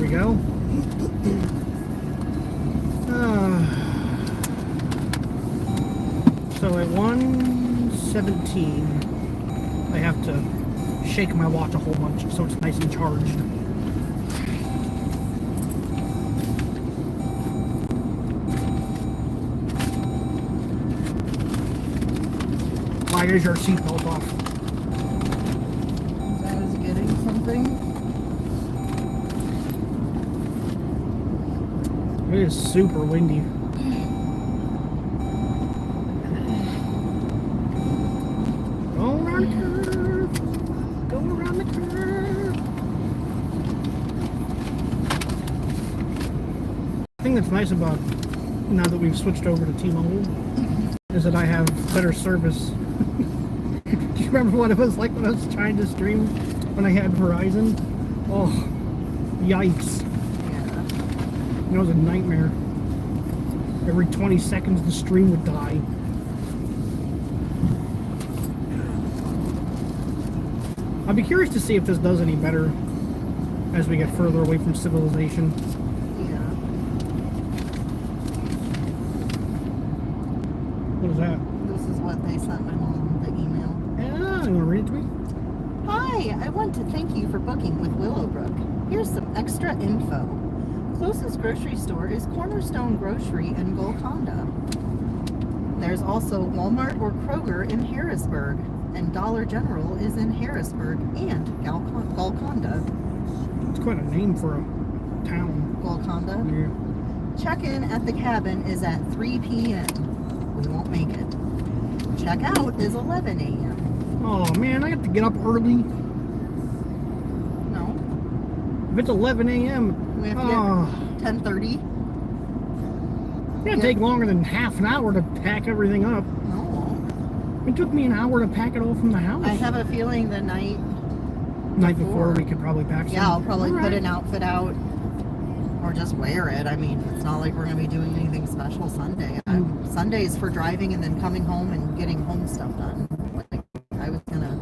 we go. So at 1:17, I have to shake my watch a whole bunch so it's nice and charged. Why is your seatbelt off? I was getting something. It is super windy. Go around the curve. Go around the curve. The thing that's nice about now that we've switched over to T-Mobile is that I have better service. Do you remember what it was like when I was trying to stream when I had Verizon? Oh, yikes. It was a nightmare. Every 20 seconds the stream would die. I'd be curious to see if this does any better as we get further away from civilization. Yeah. What is that? This is what they sent my mom, the email. Ah, you want to read it to me? Hi, I want to thank you for booking with Willowbrook. Here's some extra info. Closest grocery store is Cornerstone Grocery in Golconda. There's also Walmart or Kroger in Harrisburg, and Dollar General is in Harrisburg and Golconda. It's quite a name for a town. Golconda? Yeah. Check-in at the cabin is at 3 p.m. We won't make it. Check-out is 11 a.m. Oh man, I have to get up early. No, If it's 11 a.m., we have to get 10:30. It's gonna take longer than half an hour to pack everything up. No. It took me an hour to pack it all from the house. I have a feeling the night before we could probably pack some. Yeah, I'll probably All put right. an outfit out or just wear it. I mean, it's not like we're going to be doing anything special Sunday. Sunday's for driving and then coming home and getting home stuff done. Like, I was going to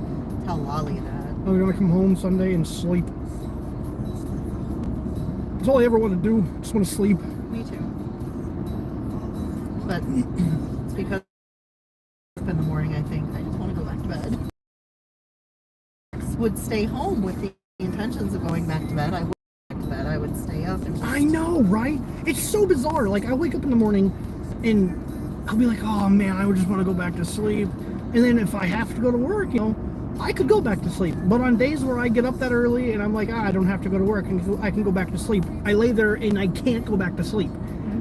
tell Lolly that. I'm gonna come home Sunday and sleep. That's all I ever want to do. Just want to sleep. Me too. But it's because in the morning, I think I just want to go back to bed. Would stay home with the intentions of going back to bed. I would go back to bed. I would stay up and just... I know, right? It's so bizarre. Like, I wake up in the morning and I'll be like, oh man, I would just want to go back to sleep. And then if I have to go to work, you know, I could go back to sleep. But on days where I get up that early and I'm like, I don't have to go to work and I can go back to sleep, I lay there and I can't go back to sleep.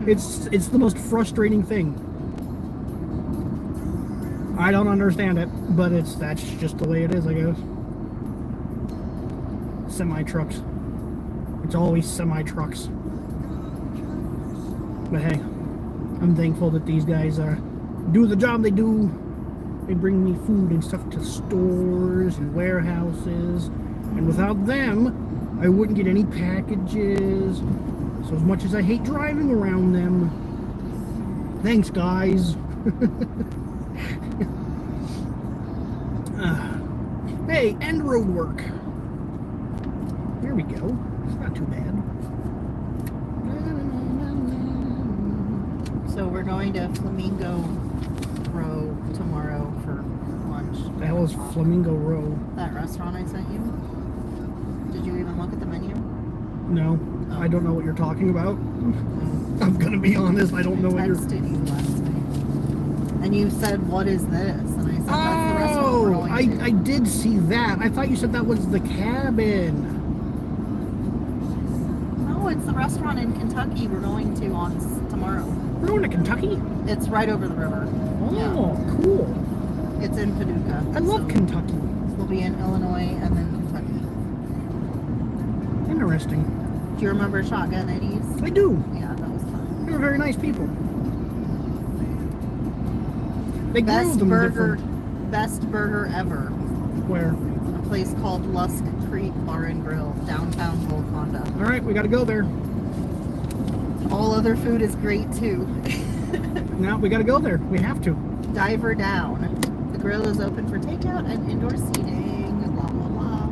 It's the most frustrating thing. I don't understand it, but that's just the way it is, I guess. Semi-trucks. It's always semi-trucks. But hey, I'm thankful that these guys do the job they do. They bring me food and stuff to stores and warehouses. And without them, I wouldn't get any packages. So as much as I hate driving around them, thanks guys. Hey, end road work. There we go. It's not too bad. So we're going to Flamingo Row tomorrow for lunch. The hell is Flamingo Row? That restaurant I sent you? Did you even look at the menu? No, I don't know what you're talking about. I'm gonna be honest, I don't know what you're... Texted you last night. And you said, what is this? And I said, that's the restaurant we're going to. I did see that. I thought you said that was the cabin. No, it's the restaurant in Kentucky we're going to on tomorrow. We're going to Kentucky? It's right over the river. Oh, Yeah. cool. It's in Paducah. I love Kentucky. We'll be in Illinois and then Kentucky. Interesting. Do you remember Shotgun Eddie's? I do. Yeah, that was fun. They were very nice people. They Best grilled them burger, different. best burger ever. Where? A place called Lusk Creek Bar and Grill, downtown Golconda. All right, we got to go there. All other food is great too. Now we got to go there. We have to. Diver Down. The grill is open for takeout and indoor seating. Blah blah blah.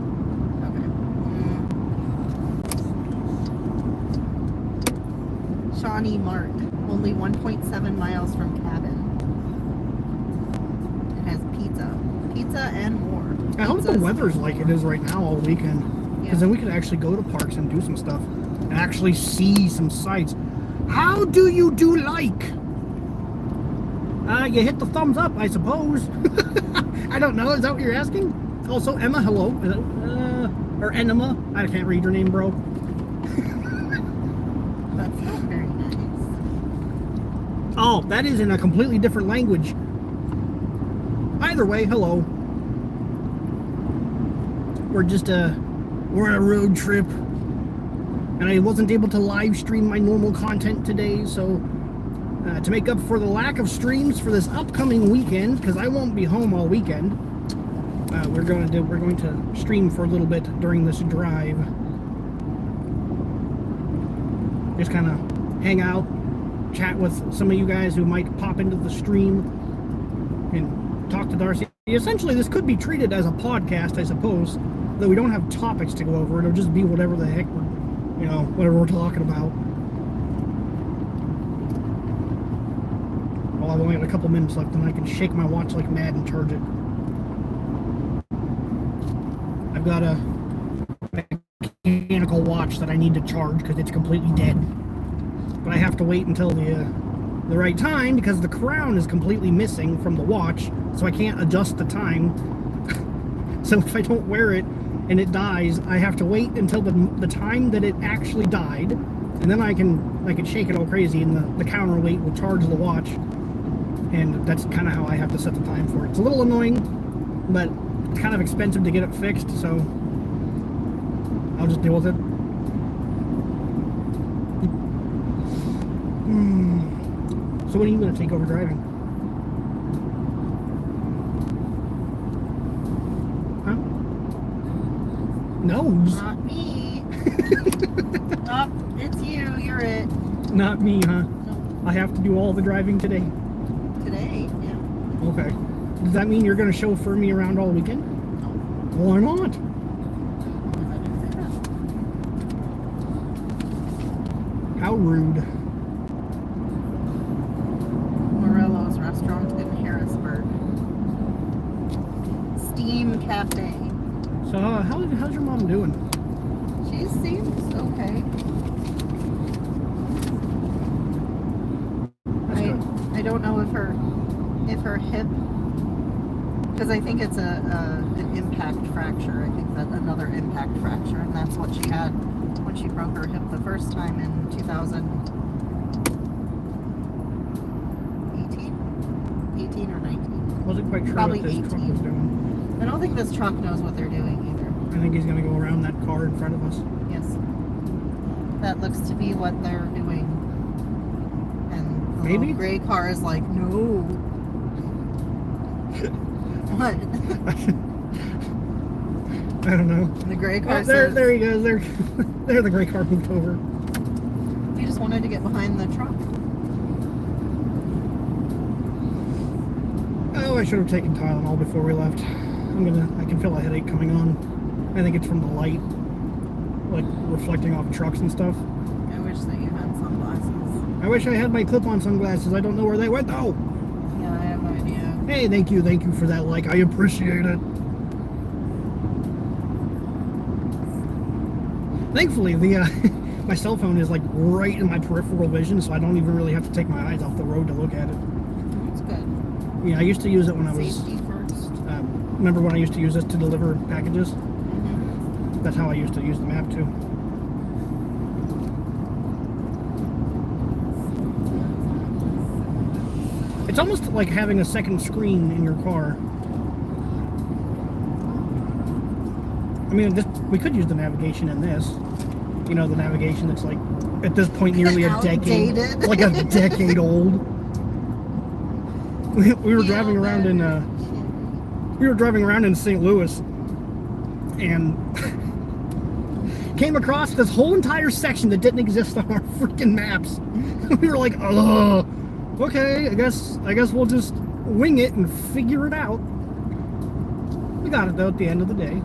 Okay. Shawnee Mart, only 1.7 miles from Cabin. It has pizza and more. I hope the weather's like it is right now all weekend, because Yeah. then we could actually go to parks and do some stuff and actually see some sights. How do you do like? You hit the thumbs up, I suppose. I don't know. Is that what you're asking? Also, Emma, hello. Or Enema. I can't read your name, bro. That's not very nice. Oh, that is in a completely different language. Either way, hello. We're on a road trip. And I wasn't able to live stream my normal content today, so to make up for the lack of streams for this upcoming weekend, because I won't be home all weekend, we're going to stream for a little bit during this drive. Just kind of hang out, chat with some of you guys who might pop into the stream, and talk to Darcy. Essentially, this could be treated as a podcast, I suppose, though we don't have topics to go over. It'll just be whatever the heck whatever we're talking about. Well, I've only got a couple minutes left, and I can shake my watch like mad and charge it. I've got a mechanical watch that I need to charge because it's completely dead. But I have to wait until the right time because the crown is completely missing from the watch, so I can't adjust the time. So if I don't wear it and it dies, I have to wait until the time that it actually died, and then I can shake it all crazy, and the counterweight will charge the watch, and that's kind of how I have to set the time for it. It's a little annoying, but it's kind of expensive to get it fixed, so I'll just deal with it. So when are you going to take over driving? Huh? Nose? Not me. Oh, it's you. You're it. Not me, huh? No. I have to do all the driving today. Today, yeah. Okay. Does that mean you're going to chauffeur me around all weekend? No. Why not? I didn't say that. How rude. Morello's restaurant in Harrisburg. Steam Cafe. So how's your mom doing? She seems okay. That's good. I don't know if her hip, because I think it's an impact fracture. I think that another impact fracture, and that's what she had when she broke her hip the first time in 2018 or 19. Wasn't quite sure Probably what this truck 18. was doing. I don't think this truck knows what they're doing either. I think he's going to go around that car in front of us. Yes. That looks to be what they're doing. And the Maybe? little gray car is like, no. What? I don't know. The gray car Oh, says, there he goes. There the gray car moved over. we just wanted to get behind the truck. Oh, I should have taken Tylenol before we left. I can feel a headache coming on. I think it's from the light, like reflecting off trucks and stuff. I wish that you had sunglasses. I wish I had my clip-on sunglasses. I don't know where they went though. Yeah, I have no idea. Hey, thank you for that like. I appreciate it. Thankfully, my cell phone is like right in my peripheral vision, so I don't even really have to take my eyes off the road to look at it. It's good. Yeah, I used to use it when I was. Safety first. Remember when I used to use this to deliver packages? Mm-hmm. That's how I used to use the map too. It's almost like having a second screen in your car. I mean, we could use the navigation in this. You know, the navigation that's like, at this point, nearly a decade. Outdated. Like a decade old. We were driving around in, St. Louis. And came across this whole entire section that didn't exist on our freaking maps. We were like, oh, okay, I guess we'll just wing it and figure it out. We got it though at the end of the day.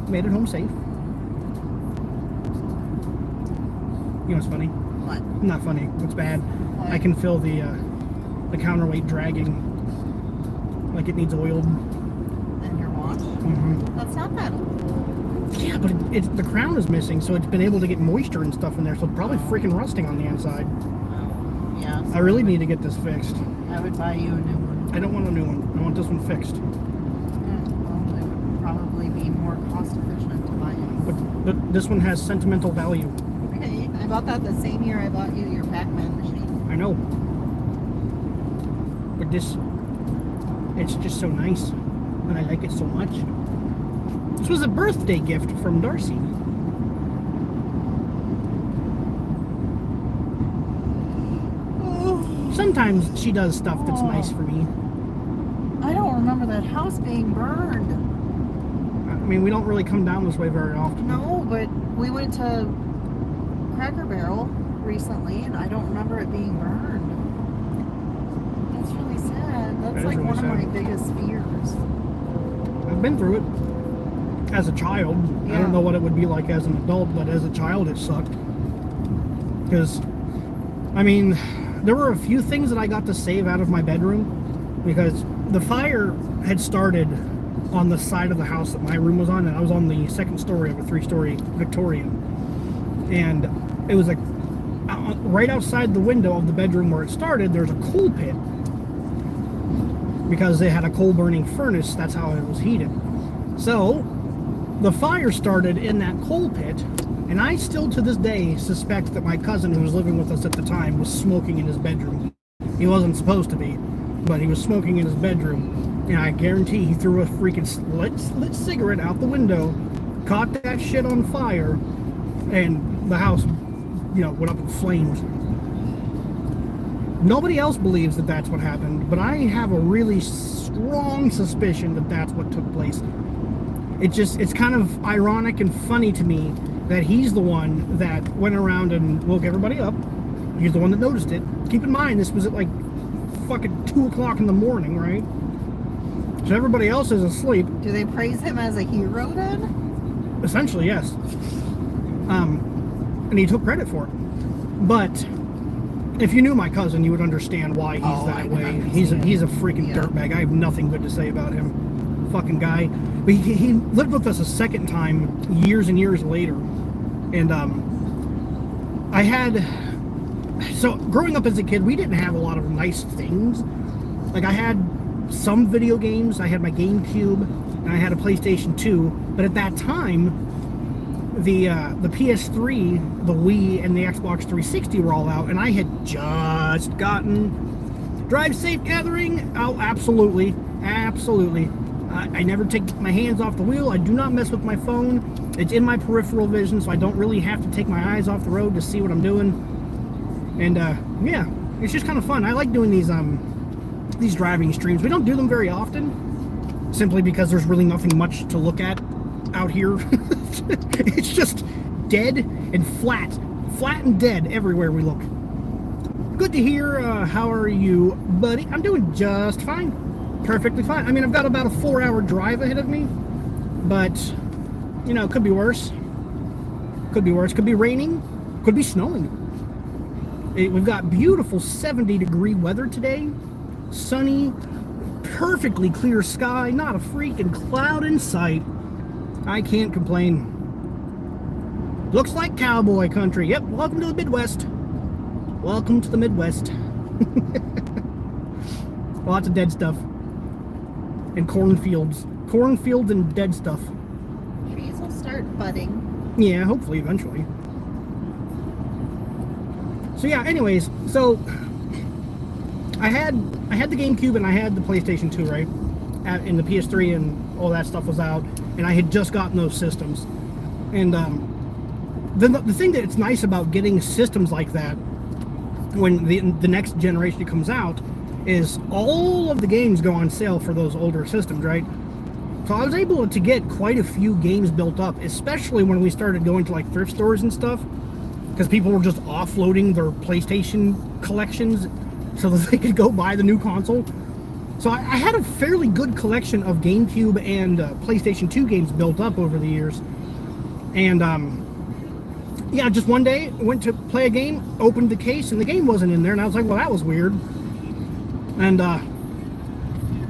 Made it home safe. You know what's funny? What? Not funny. It's bad. What? I can feel the counterweight dragging, like it needs oiled. And your watch? Mm-hmm. That's not that old. Yeah, but it's the crown is missing, so it's been able to get moisture and stuff in there, so it's probably freaking rusting on the inside. Yeah. I really need to get this fixed. I would buy you a new one. I don't want a new one. I want this one fixed. Well, it would probably be more cost efficient to buy it. But this one has sentimental value. Okay, I bought that the same year I bought you your Pac-Man machine. I know. But this, it's just so nice. And I like it so much. This was a birthday gift from Darcy. Sometimes she does stuff that's nice for me. I don't remember that house being burned. I mean, we don't really come down this way very often. No, but we went to Cracker Barrel recently, and I don't remember it being burned. That's really sad. That's That is like really one sad. of my biggest fears. I've been through it as a child. I Yeah. don't know what it would be like as an adult, but as a child it sucked. Because, I mean, there were a few things that I got to save out of my bedroom because the fire had started on the side of the house that my room was on, and I was on the second story of a 3-story Victorian. And it was like right outside the window of the bedroom where it started, there's a coal pit. Because they had a coal burning furnace, that's how it was heated. So the fire started in that coal pit, and I still to this day suspect that my cousin who was living with us at the time was smoking in his bedroom. He wasn't supposed to be, but he was smoking in his bedroom, and I guarantee he threw a freaking lit cigarette out the window, caught that shit on fire, and the house, you know, went up in flames. Nobody else believes that that's what happened, but I have a really strong suspicion that that's what took place. It's kind of ironic and funny to me that he's the one that went around and woke everybody up. He's the one that noticed it. Keep in mind, this was at like fucking 2 o'clock in the morning, right? So everybody else is asleep. Do they praise him as a hero then? Essentially, yes. And he took credit for it. But if you knew my cousin, you would understand why he's I that can way. understand. He's a freaking Yeah. dirtbag. I have nothing good to say about him. Fucking guy. But he lived with us a second time years and years later. And I had... So growing up as a kid, we didn't have a lot of nice things. Like I had some video games. I had my GameCube and I had a PlayStation 2. But at that time, the PS3, the Wii, and the Xbox 360 were all out, and I had just gotten Drive Safe Gathering. Oh, absolutely, absolutely. I never take my hands off the wheel. I do not mess with my phone. It's in my peripheral vision, so I don't really have to take my eyes off the road to see what I'm doing. And yeah, it's just kind of fun. I like doing these driving streams. We don't do them very often, simply because there's really nothing much to look at out here. It's just dead and flat and dead everywhere we look. Good to hear. How are you, buddy? I'm doing just fine, perfectly fine. I mean, I've got about a 4-hour drive ahead of me, but you know, it could be worse. Could be worse. Could be raining. Could be snowing. We've got beautiful 70-degree weather today. Sunny, perfectly clear sky, not a freaking cloud in sight. I can't complain. Looks like cowboy country. Yep, welcome to the Midwest. Welcome to the Midwest. Lots of dead stuff. And cornfields. Cornfields and dead stuff. Trees will start budding. Yeah, hopefully, eventually. So yeah, anyways, so I had the GameCube and I had the PlayStation 2, right? And the PS3 and all that stuff was out, and I had just gotten those systems. And the thing that it's nice about getting systems like that when the next generation comes out is all of the games go on sale for those older systems, right? So I was able to get quite a few games built up, especially when we started going to like thrift stores and stuff, because people were just offloading their PlayStation collections so that they could go buy the new console. So I had a fairly good collection of GameCube and PlayStation 2 games built up over the years. And yeah, just one day, went to play a game, opened the case, and the game wasn't in there. And I was like, well, that was weird. And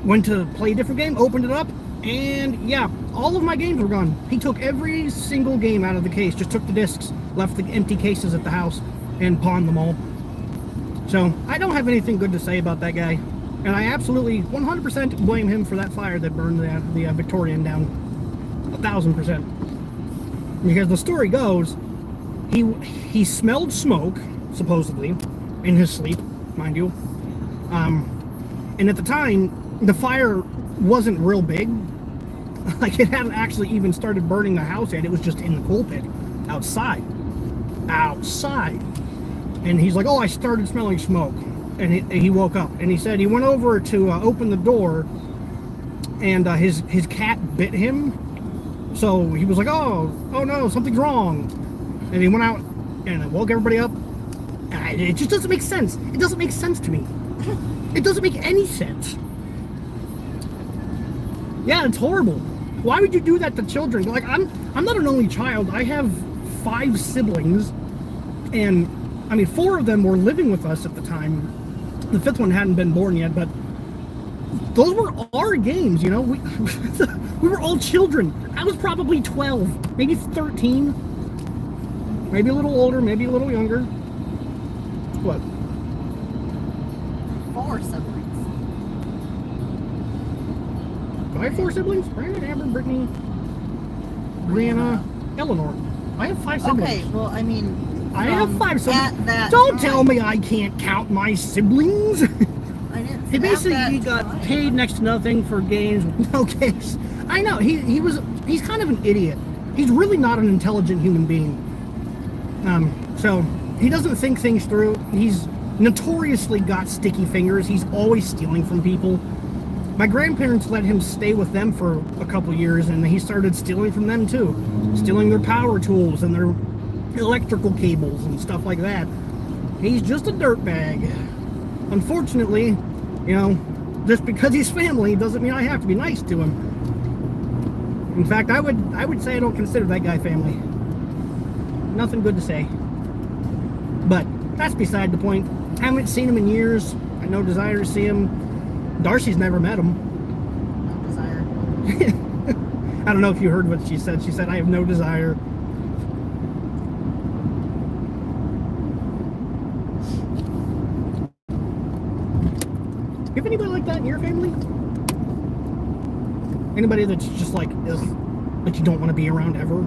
went to play a different game, opened it up, and yeah, all of my games were gone. He took every single game out of the case, just took the discs, left the empty cases at the house, and pawned them all. So I don't have anything good to say about that guy. And I absolutely 100% blame him for that fire that burned the Victorian down. 1,000%. Because the story goes, he smelled smoke, supposedly, in his sleep, mind you. And at the time, the fire wasn't real big. Like, it hadn't actually even started burning the house yet. It was just in the coal pit, outside. And he's like, oh, I started smelling smoke. And he woke up, and he said he went over to open the door, and his cat bit him. So he was like, oh no, something's wrong. And he went out and woke everybody up. And it just doesn't make sense. It doesn't make sense to me. It doesn't make any sense. Yeah, it's horrible. Why would you do that to children? Like, I'm not an only child. I have 5 siblings, and I mean, 4 of them were living with us at the time. The 5th one hadn't been born yet, but those were our games, you know. We were all children. I was probably 12, maybe 13, maybe a little older, maybe a little younger. What? 4 siblings. Do I have 4 siblings? Brandon, Amber, Brittany, Brianna, Eleanor. I have 5 siblings. Okay, well, I mean, I have 5 siblings. at that Don't time, tell me I can't count my siblings. I didn't. He at basically that got time. paid next to nothing for games with no case. I know, he's kind of an idiot. He's really not an intelligent human being. So he doesn't think things through. He's notoriously got sticky fingers. He's always stealing from people. My grandparents let him stay with them for a couple years, and he started stealing from them too. Stealing their power tools and their electrical cables and stuff like that. He's just a dirtbag. Unfortunately, you know, just because he's family doesn't mean I have to be nice to him. In fact, I would say I don't consider that guy family. Nothing good to say. But that's beside the point. Haven't seen him in years. I have no desire to see him. Darcy's never met him. No desire. I don't know if you heard what she said. She said, I have no desire. You have anybody like that in your family? Anybody that's just like, ugh, that you don't want to be around ever?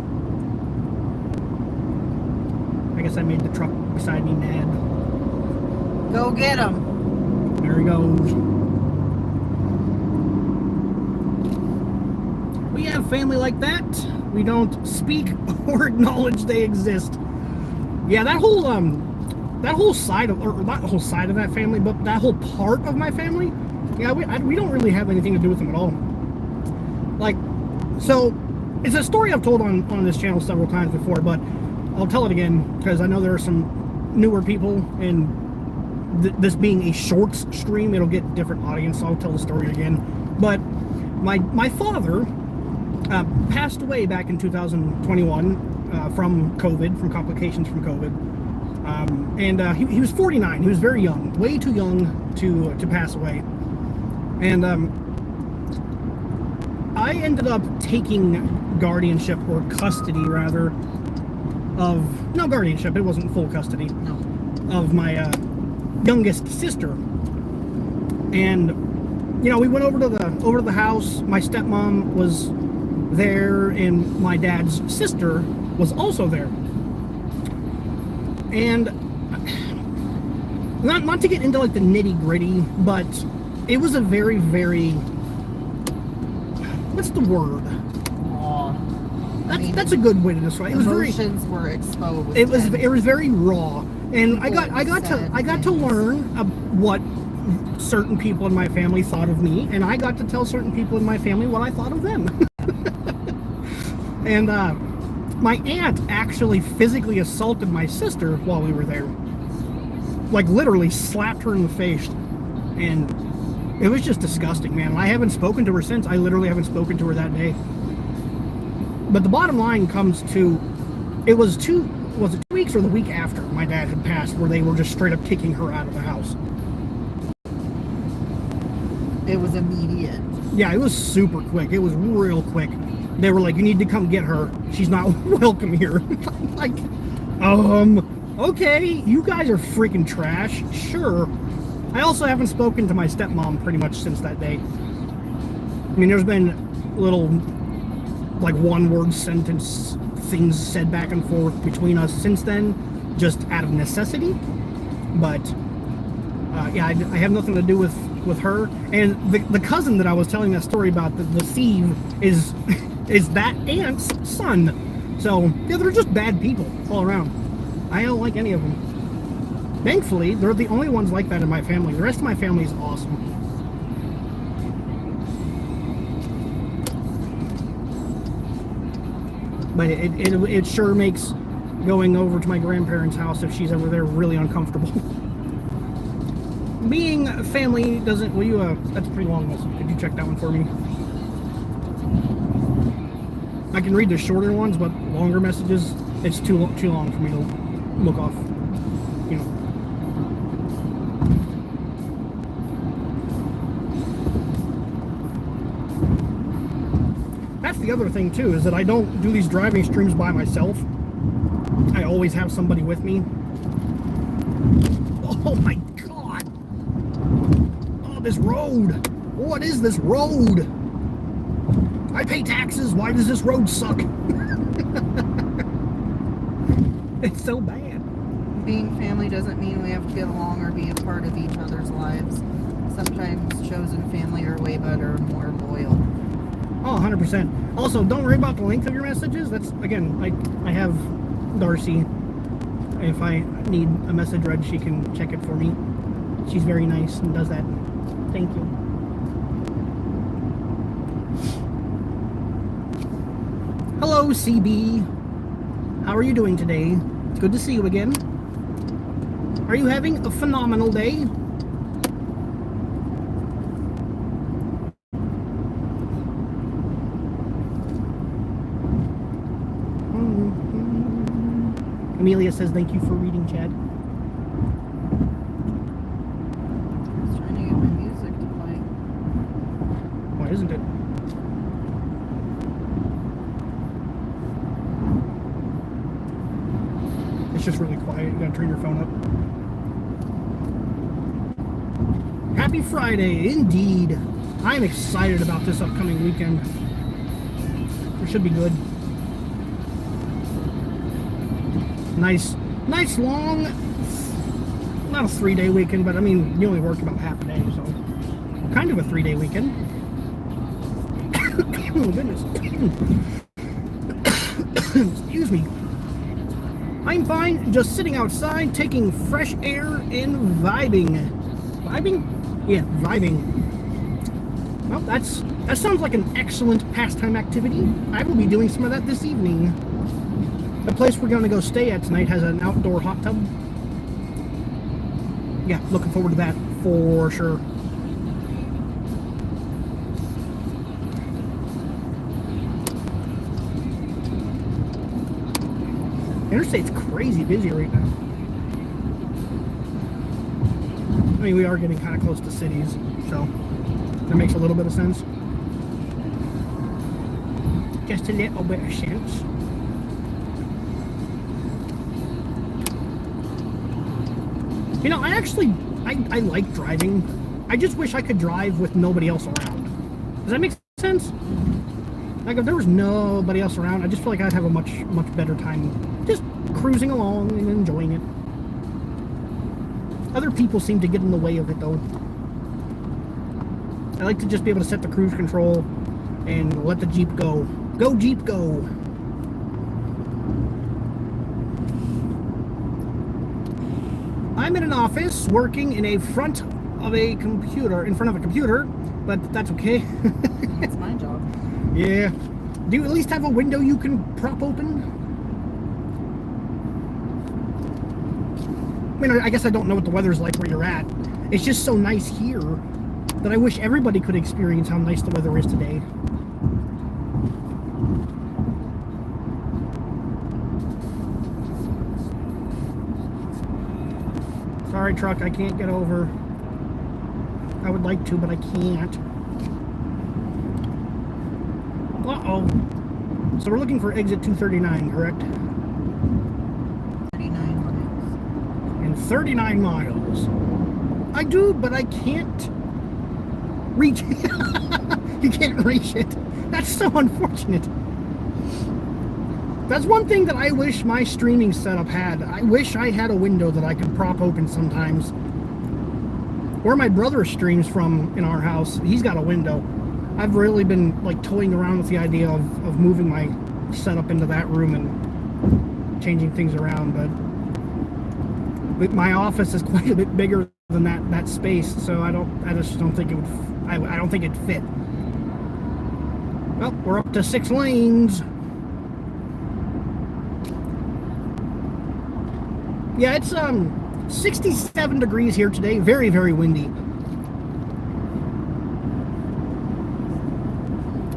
I guess I made the truck beside me mad. Go get him. There he goes. We have family like that. We don't speak or acknowledge they exist. Yeah, that whole side of, or not the whole side of that family, but that whole part of my family, yeah, we don't really have anything to do with them at all. Like, so it's a story I've told on this channel several times before, but I'll tell it again because I know there are some newer people, and this being a shorts stream, it'll get a different audience, so I'll tell the story again. But my father passed away back in 2021 from COVID, from complications from COVID. And he was 49. He was very young, way too young to pass away. And I ended up taking guardianship, or custody rather, of, no, guardianship, it wasn't full custody, No. of my youngest sister. And you know, we went over to the house. My stepmom was there, and my dad's sister was also there. And not to get into like the nitty-gritty, but it was a very, very, what's the word? Raw. That's a good way to describe it. It was very, emotions were exposed. it was and very raw, and I got said to things. learn what certain people in my family thought of me, and I got to tell certain people in my family what I thought of them. And my aunt actually physically assaulted my sister while we were there, like literally slapped her in the face, and it was just disgusting, man. I haven't spoken to her since. I literally haven't spoken to her that day. But the bottom line comes to, it was two was it 2 weeks or the week after my dad had passed, where they were just straight up kicking her out of the house. It was immediate. Yeah, it was super quick. It was real quick. They were like, you need to come get her. She's not welcome here. Like, okay, you guys are freaking trash. Sure. I also haven't spoken to my stepmom pretty much since that day. I mean, there's been little, like, one-word sentence things said back and forth between us since then, just out of necessity. But, yeah, I have nothing to do with her. And the cousin that I was telling that story about, the Steve, is that aunt's son. So, yeah, they're just bad people all around. I don't like any of them. Thankfully, they're the only ones like that in my family. The rest of my family is awesome. But it sure makes going over to my grandparents' house, if she's ever there, really uncomfortable. Being family doesn't... Will you, that's a pretty long message. Could you check that one for me? I can read the shorter ones, but longer messages, it's too long for me to look off, you know. That's the other thing, too, is that I don't do these driving streams by myself. I always have somebody with me. Oh my god! Oh, this road! What is this road? I pay taxes, why does this road suck? It's so bad. Being family doesn't mean we have to get along or be a part of each other's lives. Sometimes chosen family are way better and more loyal. Oh, 100%. Also, don't worry about the length of your messages. That's, again, I have Darcy. If I need a message read, she can check it for me. She's very nice and does that. Thank you. Hello, CB. How are you doing today? It's good to see you again. Are you having a phenomenal day? Amelia says thank you for reading, Chad. I was trying to get my music to play. Why isn't it? It's just really quiet. You gotta turn your phone up. Happy Friday, indeed. I'm excited about this upcoming weekend. It should be good. Nice long, not a 3-day weekend, but I mean, you only work about half a day, so kind of a 3-day weekend. Oh, goodness. Excuse me. I'm fine, just sitting outside, taking fresh air and vibing. Vibing? Yeah, vibing. Well, that sounds like an excellent pastime activity. I will be doing some of that this evening. The place we're going to go stay at tonight has an outdoor hot tub. Yeah, looking forward to that for sure. Interstate's crazy busy right now. I mean, we are getting kind of close to cities, so that makes a little bit of sense. Just a little bit of sense. You know, I like driving. I just wish I could drive with nobody else around. Does that make sense? Like, if there was nobody else around, I just feel like I'd have a much better time just cruising along and enjoying it. Other people seem to get in the way of it, though. I like to just be able to set the cruise control and let the Jeep go. Go, Jeep, go! I'm in an office working in front of a computer, but that's okay. That's my job. Yeah. Do you at least have a window you can prop open? I mean, I guess I don't know what the weather's like where you're at. It's just so nice here that I wish everybody could experience how nice the weather is today. Sorry, truck, I can't get over. I would like to, but I can't. Uh-oh. So we're looking for exit 239, correct? 39 miles. And 39 miles. I do, but I can't reach it. You can't reach it. That's so unfortunate. That's one thing that I wish my streaming setup had. I wish I had a window that I could prop open sometimes. Where my brother streams from in our house, he's got a window. I've really been like toying around with the idea of moving my setup into that room and changing things around, but my office is quite a bit bigger than that space, so I just don't think it would. I don't think it'd fit. Well, we're up to 6 lanes. Yeah, it's 67 degrees here today. Very, very windy.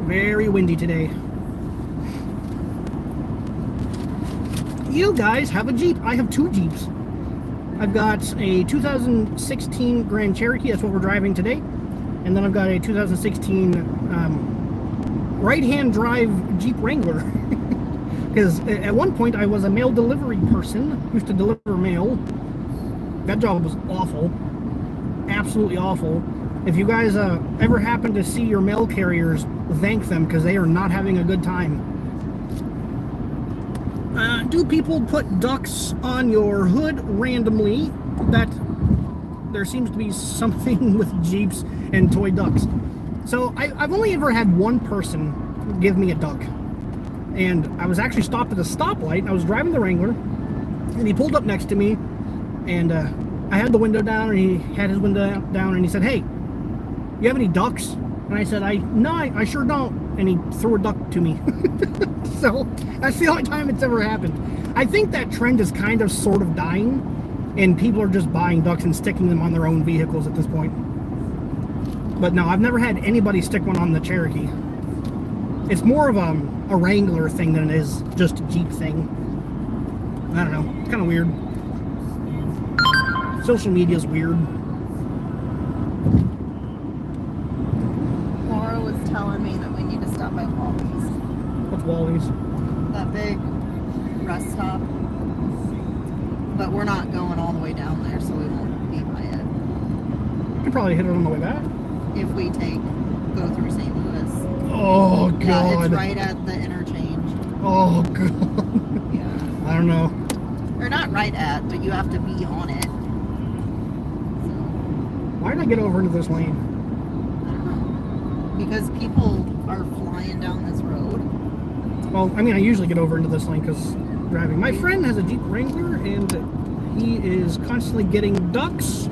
Very windy today. You guys have a Jeep. I have 2 Jeeps. I've got a 2016 Grand Cherokee. That's what we're driving today. And then I've got a 2016 right-hand drive Jeep Wrangler. Because at one point I was a mail delivery person. Used to deliver mail. That job was awful. Absolutely awful. If you guys ever happen to see your mail carriers, thank them, because they are not having a good time. Do people put ducks on your hood randomly? That there seems to be something with Jeeps and toy ducks. So I've only ever had one person give me a duck. And I was actually stopped at a stoplight. I was driving the Wrangler, and he pulled up next to me, and I had the window down, and he had his window down, and he said, "Hey, you have any ducks?" And I said, no, I sure don't. And he threw a duck to me. So that's the only time it's ever happened. I think that trend is kind of sort of dying, and people are just buying ducks and sticking them on their own vehicles at this point. But no, I've never had anybody stick one on the Cherokee. It's more of a Wrangler thing than it is just a Jeep thing. I don't know. It's kind of weird. Social media is weird. Laura was telling me that we need to stop by Wally's. What's Wally's? That big rest stop. But we're not going all the way down there, so we won't be by it. You could probably hit it on the way back. If we go through St. Louis. Oh, God. Yeah, it's right at the interchange. Oh, God. Yeah. I don't know. Or not right at, but you have to be on it. Why did I get over into this lane? I don't know. Because people are flying down this road. Well, I mean, I usually get over into this lane because driving. My friend has a Jeep Wrangler, and he is constantly getting ducks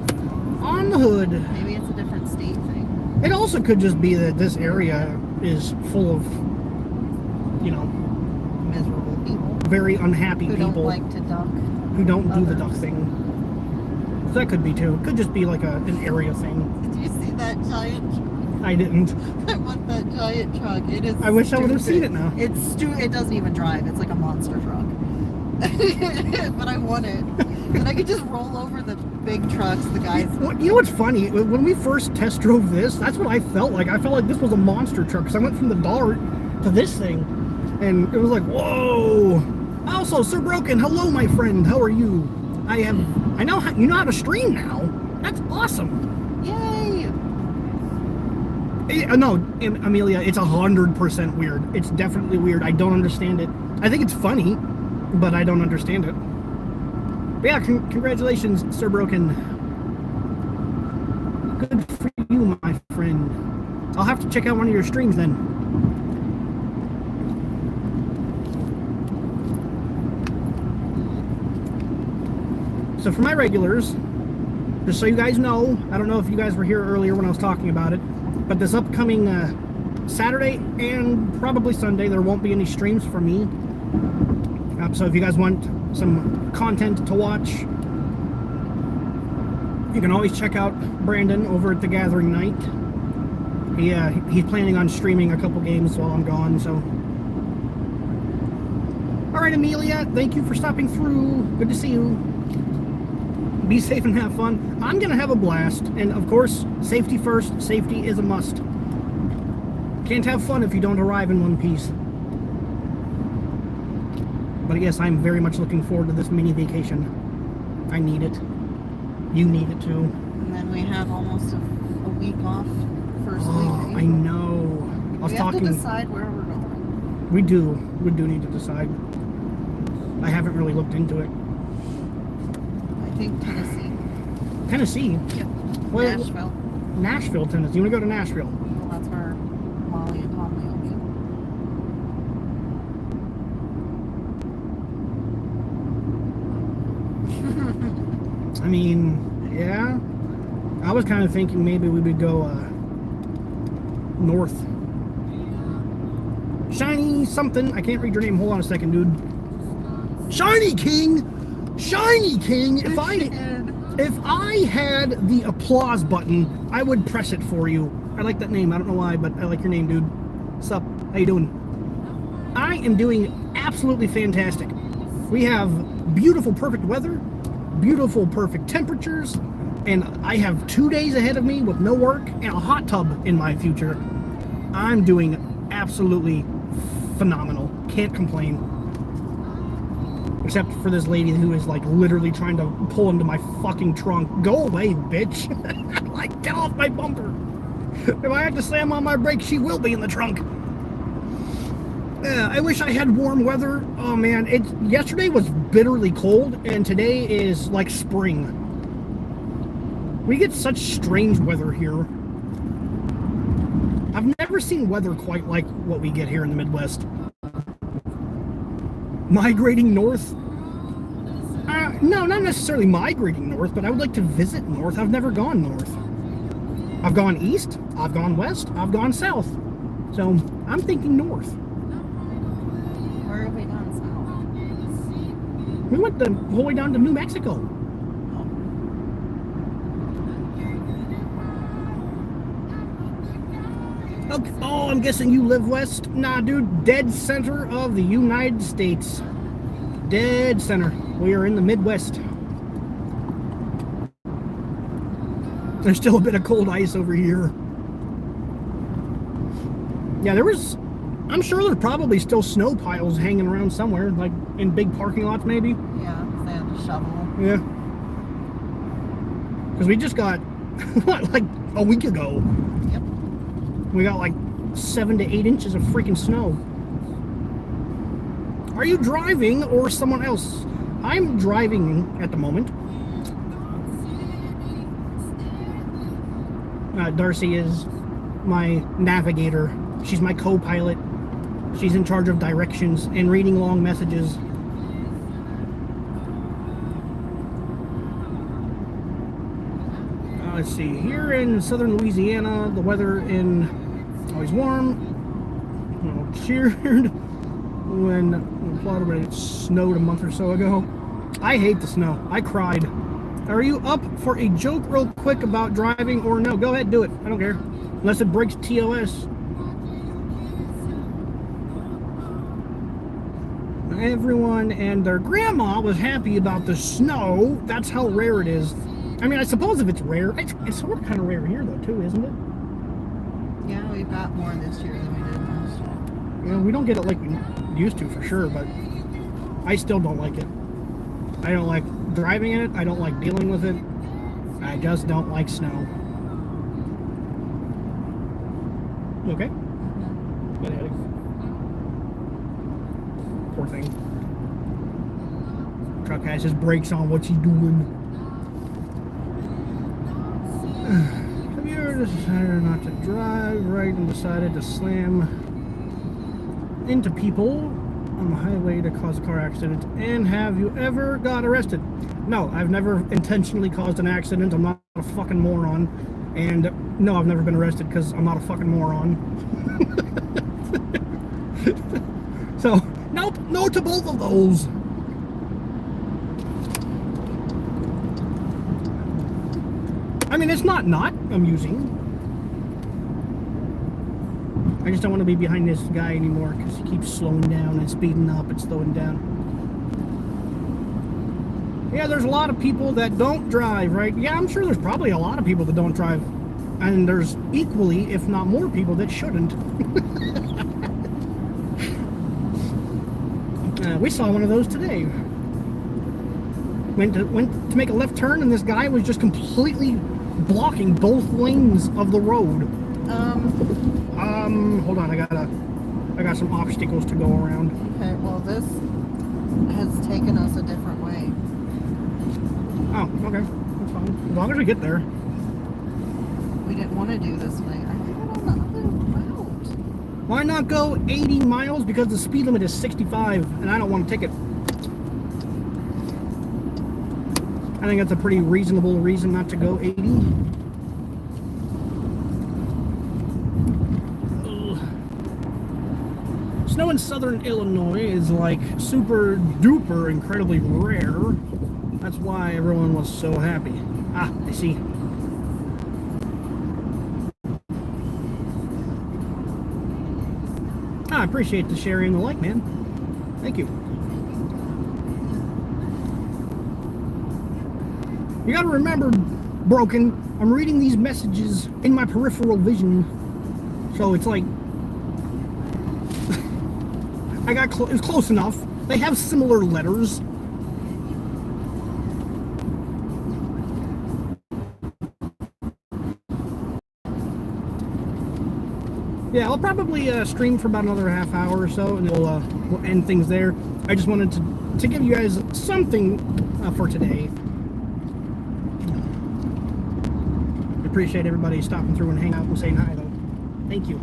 on the hood. Maybe it's a different state thing. It also could just be that this area is full of, you know, Miserable people. very unhappy Who people don't like to duck. who don't do the others. duck thing. So that could be too. It could just be like an area thing. Did you see that giant? I didn't. I want that giant truck. It is. I wish I would have stupid. seen it now. It's It doesn't even drive. It's like a monster truck. But I want it. And I could just roll over the big trucks. The guys. You know what's funny? When we first test drove this, that's what I felt like. I felt like this was a monster truck because I went from the Dart to this thing, and it was like, whoa. Also, Sir Broken, hello, my friend. How are you? I know you know how to stream now. That's awesome. Yay! No, Amelia, it's 100% weird. It's definitely weird. I don't understand it. I think it's funny, but I don't understand it. But yeah, congratulations, Sir Broken. Good for you, my friend. I'll have to check out one of your streams then. So for my regulars, just so you guys know, I don't know if you guys were here earlier when I was talking about it, but this upcoming Saturday and probably Sunday, there won't be any streams for me. So if you guys want some content to watch, you can always check out Brandon over at The Gathering Night. He's planning on streaming a couple games while I'm gone, so. All right, Amelia, thank you for stopping through. Good to see you. Be safe and have fun. I'm gonna have a blast, and of course, safety first. Safety is a must. Can't have fun if you don't arrive in one piece. But yes, I'm very much looking forward to this mini vacation. I need it. You need it too. And then we have almost a week off first Oh, week. I know. I was We talking. have to decide where we're going. We do need to decide. I haven't really looked into it. I think Tennessee. Tennessee. Yep. Well, Nashville. Nashville, Tennessee. You want to go to Nashville? Well, that's where Molly and Tommy will be. I mean, yeah. I was kind of thinking maybe we would go north. Shiny something. I can't read your name. Hold on a second, dude. Shiny King. Shiny King. If I had the applause button, I would press it for you. I like that name. I don't know why, but I like your name, dude. What's up? How you doing? I am doing absolutely fantastic. We have beautiful, perfect weather, beautiful, perfect temperatures, and I have 2 days ahead of me with no work and a hot tub in my future. I'm doing absolutely phenomenal. Can't complain. Except for this lady who is like literally trying to pull into my fucking trunk. Go away, bitch. Like, get off my bumper. If I have to slam on my brakes, she will be in the trunk. I wish I had warm weather. Oh man, yesterday was bitterly cold, and today is like spring. We get such strange weather here. I've never seen weather quite like what we get here in the Midwest. Migrating north? No, not necessarily migrating north, but I would like to visit north. I've never gone north. I've gone east, I've gone west, I've gone south. So, I'm thinking north. Where have we gone south? We went the whole way down to New Mexico. Okay. Oh, I'm guessing you live west? Nah, dude, dead center of the United States. Dead center. We are in the Midwest. There's still a bit of cold ice over here. Yeah, I'm sure there's probably still snow piles hanging around somewhere, like in big parking lots maybe. Yeah, because they had to shovel. Yeah. Because we just got, what, like a week ago. Yep. We got like 7 to 8 inches of freaking snow. Are you driving or someone else? I'm driving at the moment. Darcy is my navigator. She's my co-pilot. She's in charge of directions and reading long messages. Let's see. Here in southern Louisiana, the weather in always warm. Cheered when it snowed a month or so ago. I hate the snow. I cried. Are you up for a joke real quick about driving or no? Go ahead, do it. I don't care. Unless it breaks TOS. Everyone and their grandma was happy about the snow. That's how rare it is. I mean, I suppose if it's rare, it's sort of kind of rare here though too, isn't it? Yeah, we got more this year than we did last year. You know, we don't get it like we used to for sure, but I still don't like it. I don't like driving in it. I don't like dealing with it. I just don't like snow. You okay? Got a headache. Poor thing. Truck has his brakes on. What's he doing? Have you ever decided not to drive right and decided to slam into people on the highway to cause a car accident? And have you ever got arrested? No, I've never intentionally caused an accident. I'm not a fucking moron. And no, I've never been arrested because I'm not a fucking moron. So, nope, no to both of those. I mean, it's not amusing. I just don't want to be behind this guy anymore because he keeps slowing down and speeding up and slowing down. Yeah, there's a lot of people that don't drive, right? Yeah, I'm sure there's probably a lot of people that don't drive. And there's equally, if not more, people that shouldn't. We saw one of those today. Went to make a left turn, and this guy was just completely blocking both lanes of the road. Hold on, I got some obstacles to go around. Okay, well this has taken us a different way. Oh, okay, that's fine. As long as we get there. We didn't want to do this way. I had it on the other route. Why not go 80 miles? Because the speed limit is 65, and I don't want a ticket. I think that's a pretty reasonable reason not to go 80. Snow in southern Illinois is like super duper incredibly rare. That's why everyone was so happy. Ah, I see. I appreciate the sharing and the like, man. Thank you. You gotta remember, Broken, I'm reading these messages in my peripheral vision. So it's like... it was close enough. They have similar letters. Yeah, I'll probably stream for about another half hour or so, and we'll end things there. I just wanted to give you guys something for today. I appreciate everybody stopping through and hanging out and saying hi, though. Thank you.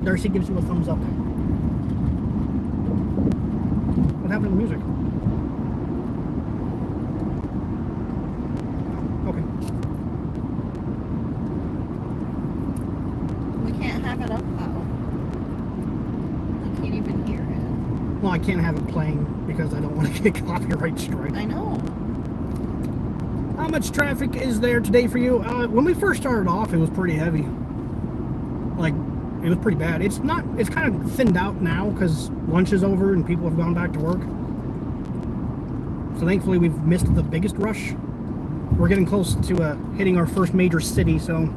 Darcy gives you a thumbs up. What happened to the music? Oh, okay. We can't have it up though. I can't even hear it. Well, I can't have it playing because I don't want to get copyright strike. I know. How much traffic is there today for you? When we first started off, it was pretty heavy. Like, it was pretty bad. It's kind of thinned out now because lunch is over and people have gone back to work. So thankfully we've missed the biggest rush. We're getting close to hitting our first major city, so...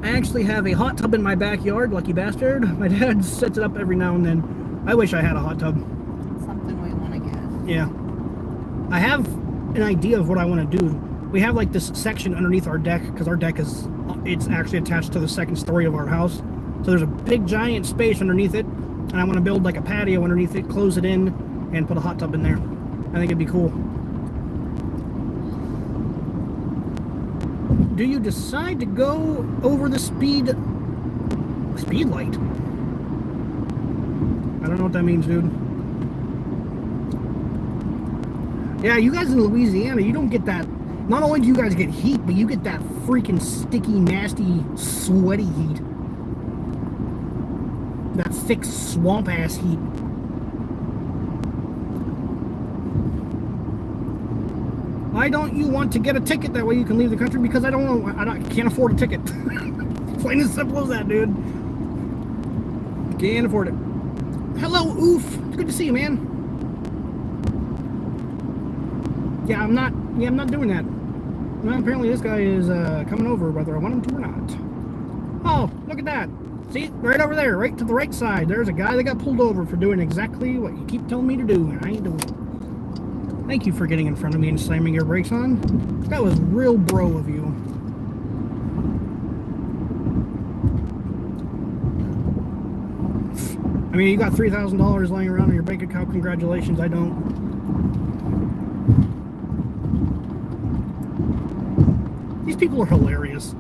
I actually have a hot tub in my backyard, lucky bastard. My dad sets it up every now and then. I wish I had a hot tub. Something we want to get. Yeah. I have an idea of what I want to do. We have like this section underneath our deck, because our deck it's actually attached to the second story of our house. So there's a big giant space underneath it, and I want to build like a patio underneath it, close it in, and put a hot tub in there. I think it'd be cool. Do you decide to go over the speed light? I don't know what that means, dude. Yeah, you guys in Louisiana, you don't get that. Not only do you guys get heat, but you get that freaking sticky, nasty, sweaty heat. That thick swamp-ass heat. Why don't you want to get a ticket? That way you can leave the country? Because I can't afford a ticket. Plain and simple as that, dude. Can't afford it. Hello, Oof. It's good to see you, man. Yeah, I'm not doing that. Well, apparently this guy is coming over, whether I want him to or not. Oh, look at that. See, right over there, right to the right side, there's a guy that got pulled over for doing exactly what you keep telling me to do, and I ain't doing it. Thank you for getting in front of me and slamming your brakes on. That was real bro of you. I mean, you got $3,000 lying around in your bank account. Congratulations, I don't. These people are hilarious.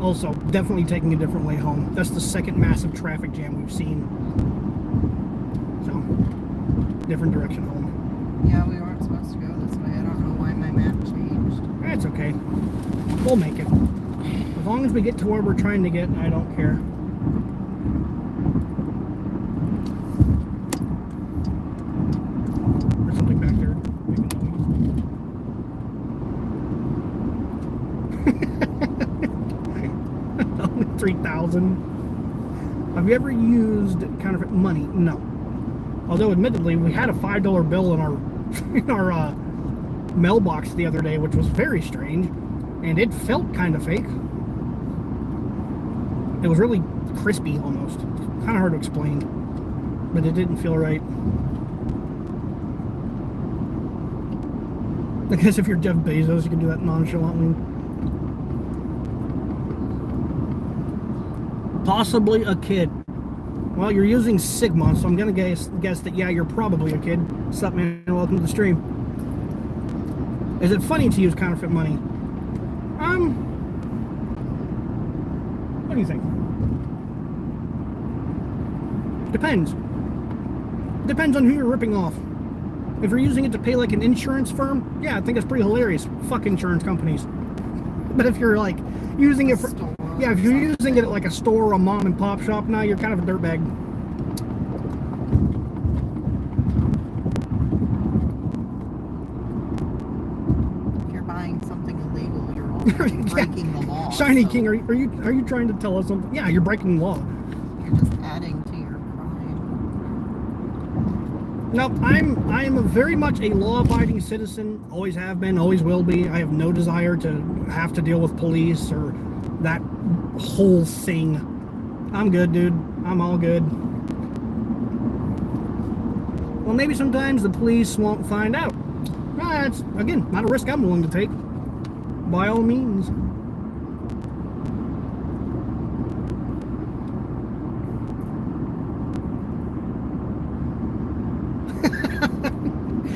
Also, definitely taking a different way home. That's the second massive traffic jam we've seen. So, different direction home. Yeah, we weren't supposed to go this way. I don't know why my map changed. That's okay. We'll make it. As long as we get to where we're trying to get, I don't care. There's something back there. Only 3,000. Have you ever used counterfeit money? No. Although, admittedly, we had a $5 bill in our mailbox the other day, which was very strange, and it felt kind of fake. It was really crispy almost. Kind of hard to explain, but it didn't feel right. I guess if you're Jeff Bezos, you can do that nonchalantly. Possibly a kid. Well, you're using Sigma, so I'm gonna guess that, yeah, you're probably a kid. What's up, man? Welcome to the stream. Is it funny to use counterfeit money? What do you think? Depends. Depends on who you're ripping off. If you're using it to pay like an insurance firm, yeah, I think it's pretty hilarious. Fuck insurance companies. But if you're like using it for, yeah, if you're using it at like a store or a mom and pop shop, now you're kind of a dirtbag. If you're buying something illegal, you're already breaking the law. Shiny so King, are you trying to tell us something? Yeah, you're breaking the law. You're just adding to your crime. No, I am a very much a law-abiding citizen. Always have been, always will be. I have no desire to have to deal with police or that whole thing. I'm good, dude. I'm all good. Well, maybe sometimes the police won't find out. Well, that's, again, not a risk I'm willing to take. By all means.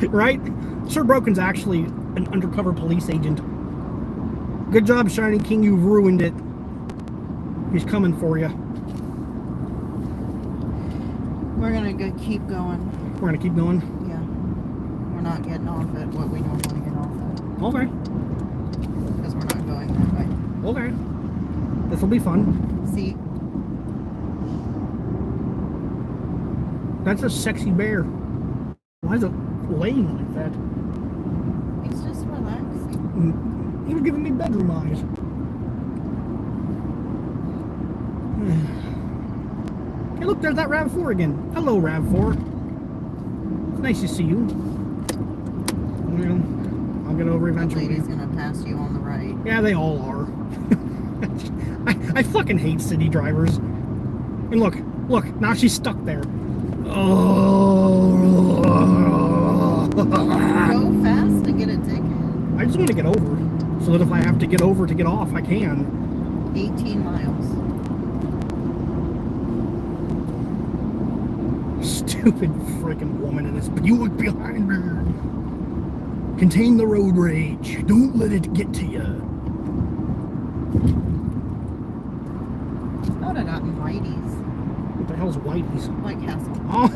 Right? Sir Broken's actually an undercover police agent. Good job, Shiny King. You've ruined it. He's coming for you. We're gonna keep going. We're gonna keep going. Yeah. We're not getting off at what we normally get off at. Okay. Because we're not going that way. Okay. This will be fun. See? That's a sexy bear. Why is it laying like that? He's just relaxing. He was giving me bedroom eyes. Hey, look, there's that RAV4 again. Hello, RAV4. It's nice to see you. I'll get over That eventually. lady's gonna pass you on the right. Yeah, they all are. I fucking hate city drivers. And look, now she's stuck there. Oh. Go fast to get a ticket. I just want to get over, so that if I have to get over to get off, I can. 18 miles. Stupid freaking woman in this Buick behind me. Contain the road rage. Don't let it get to you. I would have gotten Whitey's. What the hell's Whitey's? White Castle. Oh.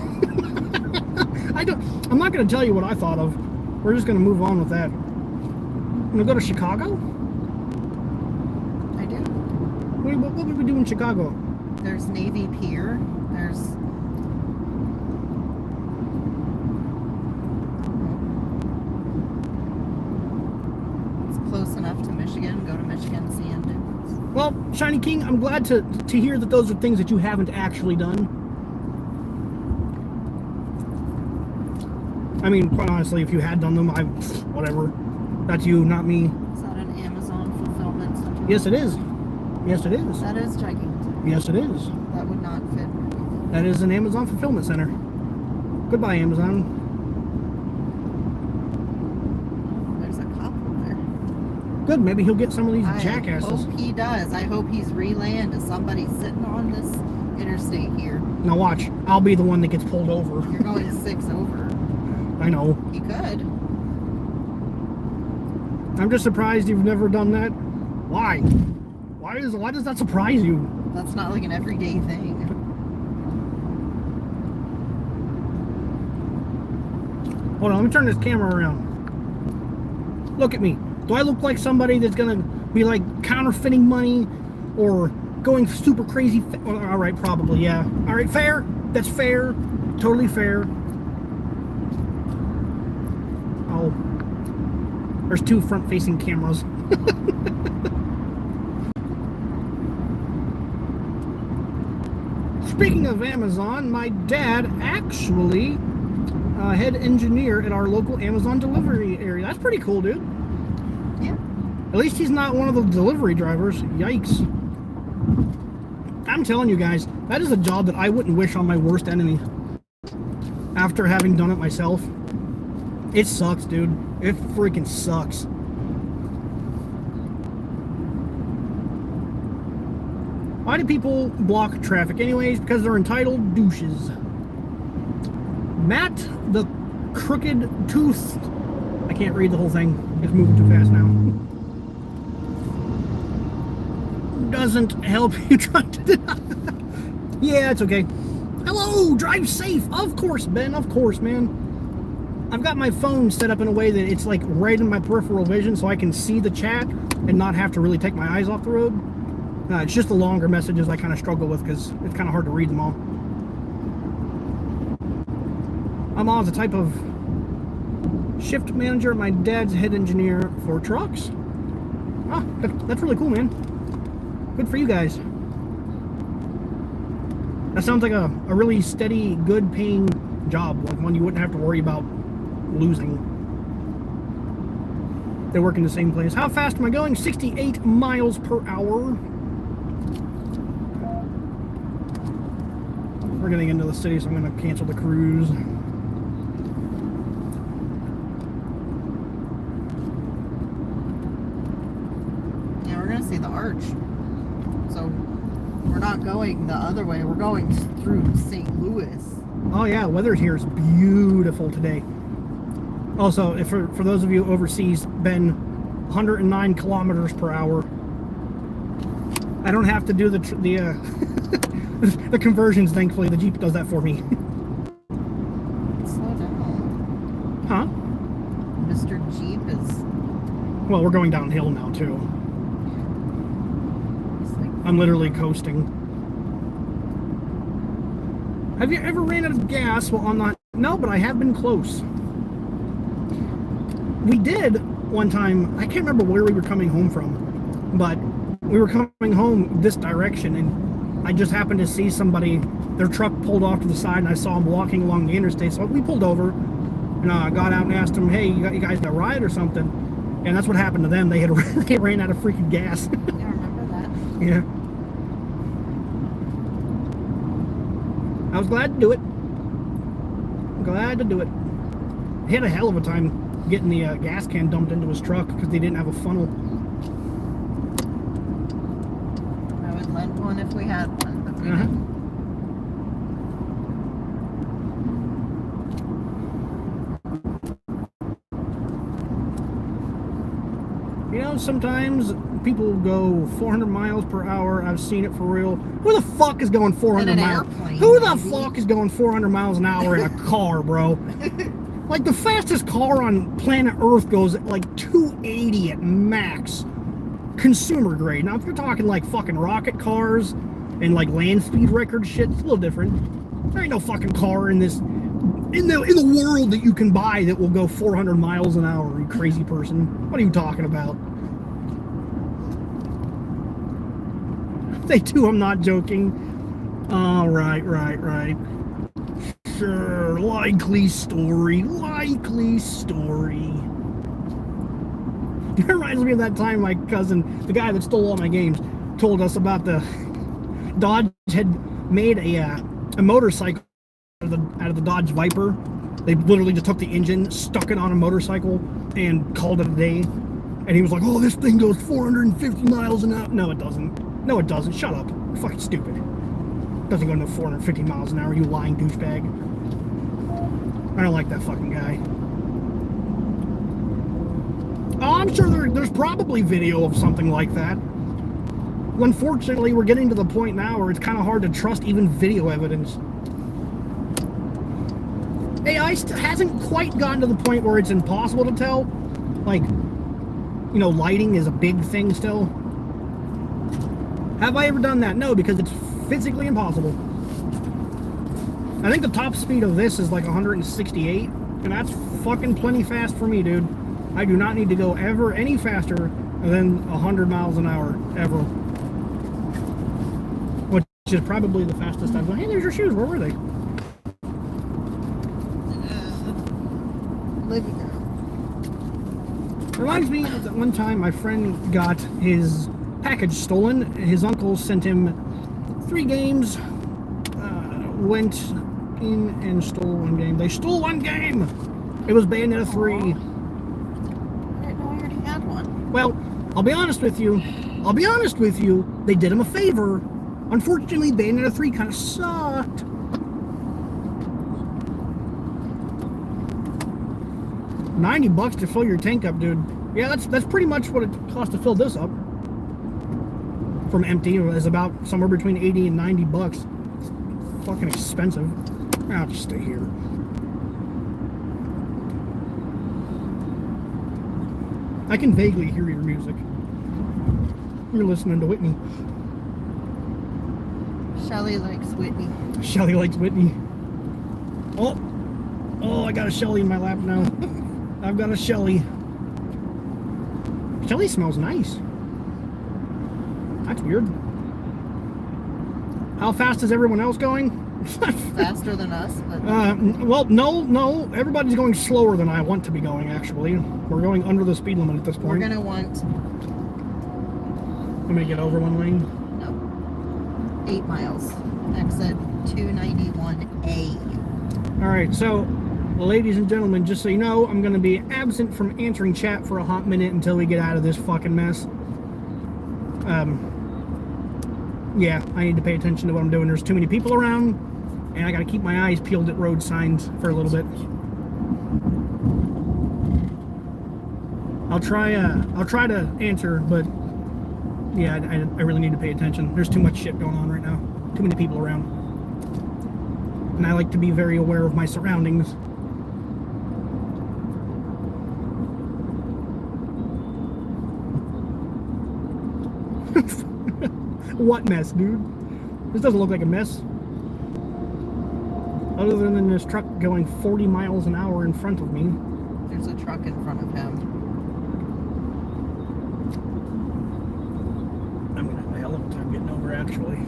I'm not going to tell you what I thought of. We're just going to move on with that. I'm going to go to Chicago? I do. What would we do in Chicago? There's Navy Pier. There's... It's close enough to Michigan. Go to Michigan, see Indians. Well, Shiny King, I'm glad to hear that those are things that you haven't actually done. I mean, quite honestly, if you had done them, whatever. That's you, not me. Is that an Amazon fulfillment center? Yes, it is. Yes, it is. That is gigantic. Yes, it is. That would not fit. That is an Amazon fulfillment center. Goodbye, Amazon. There's a cop over there. Good, maybe he'll get some of these I jackasses. hope he does. I hope he's relaying to somebody sitting on this interstate here. Now watch, I'll be the one that gets pulled over. You're going 6 over. I know. He could. I'm just surprised you've never done that. Why? Why does that surprise you? That's not like an everyday thing. Hold on, let me turn this camera around. Look at me. Do I look like somebody that's gonna be like counterfeiting money or going super crazy? All right, probably, yeah. All right, fair. That's fair. Totally fair. Oh, there's 2 front-facing cameras. Speaking of Amazon, my dad actually head engineer at our local Amazon delivery area. That's pretty cool, dude. Yeah. At least he's not one of the delivery drivers. Yikes. I'm telling you guys, that is a job that I wouldn't wish on my worst enemy. After having done it myself. It sucks, dude. It freaking sucks. Why do people block traffic anyways? Because they're entitled douches. Matt the Crooked Tooth. I can't read the whole thing. It's moving too fast now. Doesn't help you try to... Yeah, it's okay. Hello, drive safe. Of course, Ben. Of course, man. I've got my phone set up in a way that it's like right in my peripheral vision so I can see the chat and not have to really take my eyes off the road. It's just the longer messages I kind of struggle with because it's kind of hard to read them all. I'm on the type of shift manager. My dad's head engineer for trucks. Ah, that's really cool, man. Good for you guys. That sounds like a really steady, good paying job, like one you wouldn't have to worry about losing. They work in the same place. How fast am I going? 68 miles per hour. We're getting into the city, so I'm going to cancel the cruise. Yeah, we're going to see the arch. So we're not going the other way. We're going through St. Louis. Oh yeah, weather here is beautiful today. Also, if for those of you overseas, been 109 kilometers per hour. I don't have to do the the conversions, thankfully. The Jeep does that for me. Slow down. Huh? Mr. Jeep is... Well, we're going downhill now, too. I'm literally coasting. Have you ever ran out of gas while on that? No, but I have been close. We did one time. I can't remember where we were coming home from, but we were coming home this direction, and I just happened to see somebody, their truck pulled off to the side, and I saw them walking along the interstate, so we pulled over, and I got out and asked them, hey, you guys got a ride or something? And that's what happened to them. They ran out of freaking gas. Yeah, I remember that. Yeah. I was glad to do it. Glad to do it. He had a hell of a time getting the gas can dumped into his truck because they didn't have a funnel. I would lend one if we had one, but we Uh-huh. didn't. You know, sometimes people go 400 miles per hour. I've seen it for real. Who the fuck is going 400 In an miles? airplane, Who the maybe. fuck is going 400 miles an hour in a car, bro? Like, the fastest car on planet Earth goes at like 280 at max. Consumer grade. Now, if you're talking like fucking rocket cars and like land speed record shit, it's a little different. There ain't no fucking car in this in the world that you can buy that will go 400 miles an hour, you crazy person. What are you talking about? They do, I'm not joking. Oh, right. Sure, likely story. It reminds me of that time my cousin, the guy that stole all my games, told us about the Dodge had made a motorcycle out of the Dodge Viper. They literally just took the engine, stuck it on a motorcycle, and called it a day. And he was like, oh, this thing goes 450 miles an hour. No, it doesn't. No, it doesn't. Shut up. You're fucking stupid. It doesn't go no 450 miles an hour, you lying douchebag. I don't like that fucking guy. Oh, I'm sure there's probably video of something like that. Unfortunately, we're getting to the point now where it's kind of hard to trust even video evidence. AI hasn't quite gotten to the point where it's impossible to tell. Like, you know, lighting is a big thing still. Have I ever done that? No, because it's physically impossible. I think the top speed of this is like 168, and that's fucking plenty fast for me, dude. I do not need to go ever any faster than 100 miles an hour, ever. Which is probably the fastest I've gone. Hey, there's your shoes. Where were they? Living room. Reminds me that one time my friend got his package stolen. His uncle sent him 3 games. Went in and stole 1 game. They stole 1 game! It was Bayonetta 3. I didn't know I already had one. Well, I'll be honest with you. They did him a favor. Unfortunately, Bayonetta 3 kind of sucked. $90 to fill your tank up, dude. Yeah, that's pretty much what it costs to fill this up. From empty, is about somewhere between 80 and $90. It's fucking expensive. I'll just stay here. I can vaguely hear your music. You're listening to Whitney. Shelly likes Whitney. Shelly likes Whitney. Oh, I got a Shelly in my lap now. I've got a Shelly. Shelly smells nice. That's weird. How fast is everyone else going? Faster than us, but Well, no. Everybody's going slower than I want to be going, actually. We're going under the speed limit at this point. we're gonna want I'm gonna get over 1 lane. 8 miles. Exit 291A. Alright, so, ladies and gentlemen, just so you know, I'm gonna be absent from answering chat for a hot minute until we get out of this fucking mess. Yeah, I need to pay attention to what I'm doing. There's too many people around, and I gotta keep my eyes peeled at road signs for a little bit. I'll try to answer, but yeah, I really need to pay attention. There's too much shit going on right now. Too many people around. And I like to be very aware of my surroundings. What mess, dude? This doesn't look like a mess. Other than this truck going 40 miles an hour in front of me. There's a truck in front of him. I'm gonna have a hell of a time getting over, actually.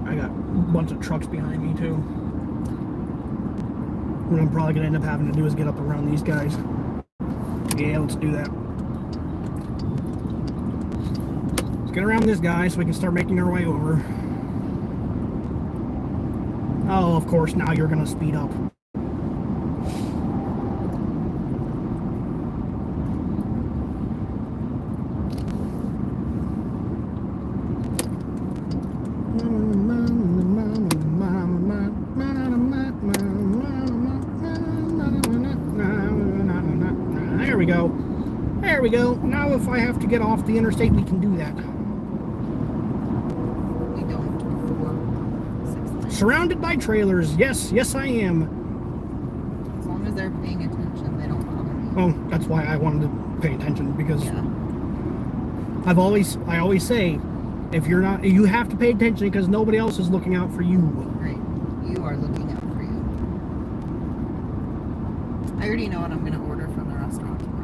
I got a bunch of trucks behind me, too. What I'm probably gonna end up having to do is get up around these guys. Yeah, let's do that. Let's get around this guy so we can start making our way over. Oh, of course, now you're gonna speed up. There we go. There we go. Now if I have to get off the interstate, we can do that. We don't. 4, 6 lanes. Surrounded by trailers. Yes, I am. As long as they're paying attention, they don't bother me. Well, that's why I wanted to pay attention, because Yeah. I always say, if you're not, you have to pay attention because nobody else is looking out for you. Right. You are looking out for you. I already know what I'm going to order from the restaurant tomorrow.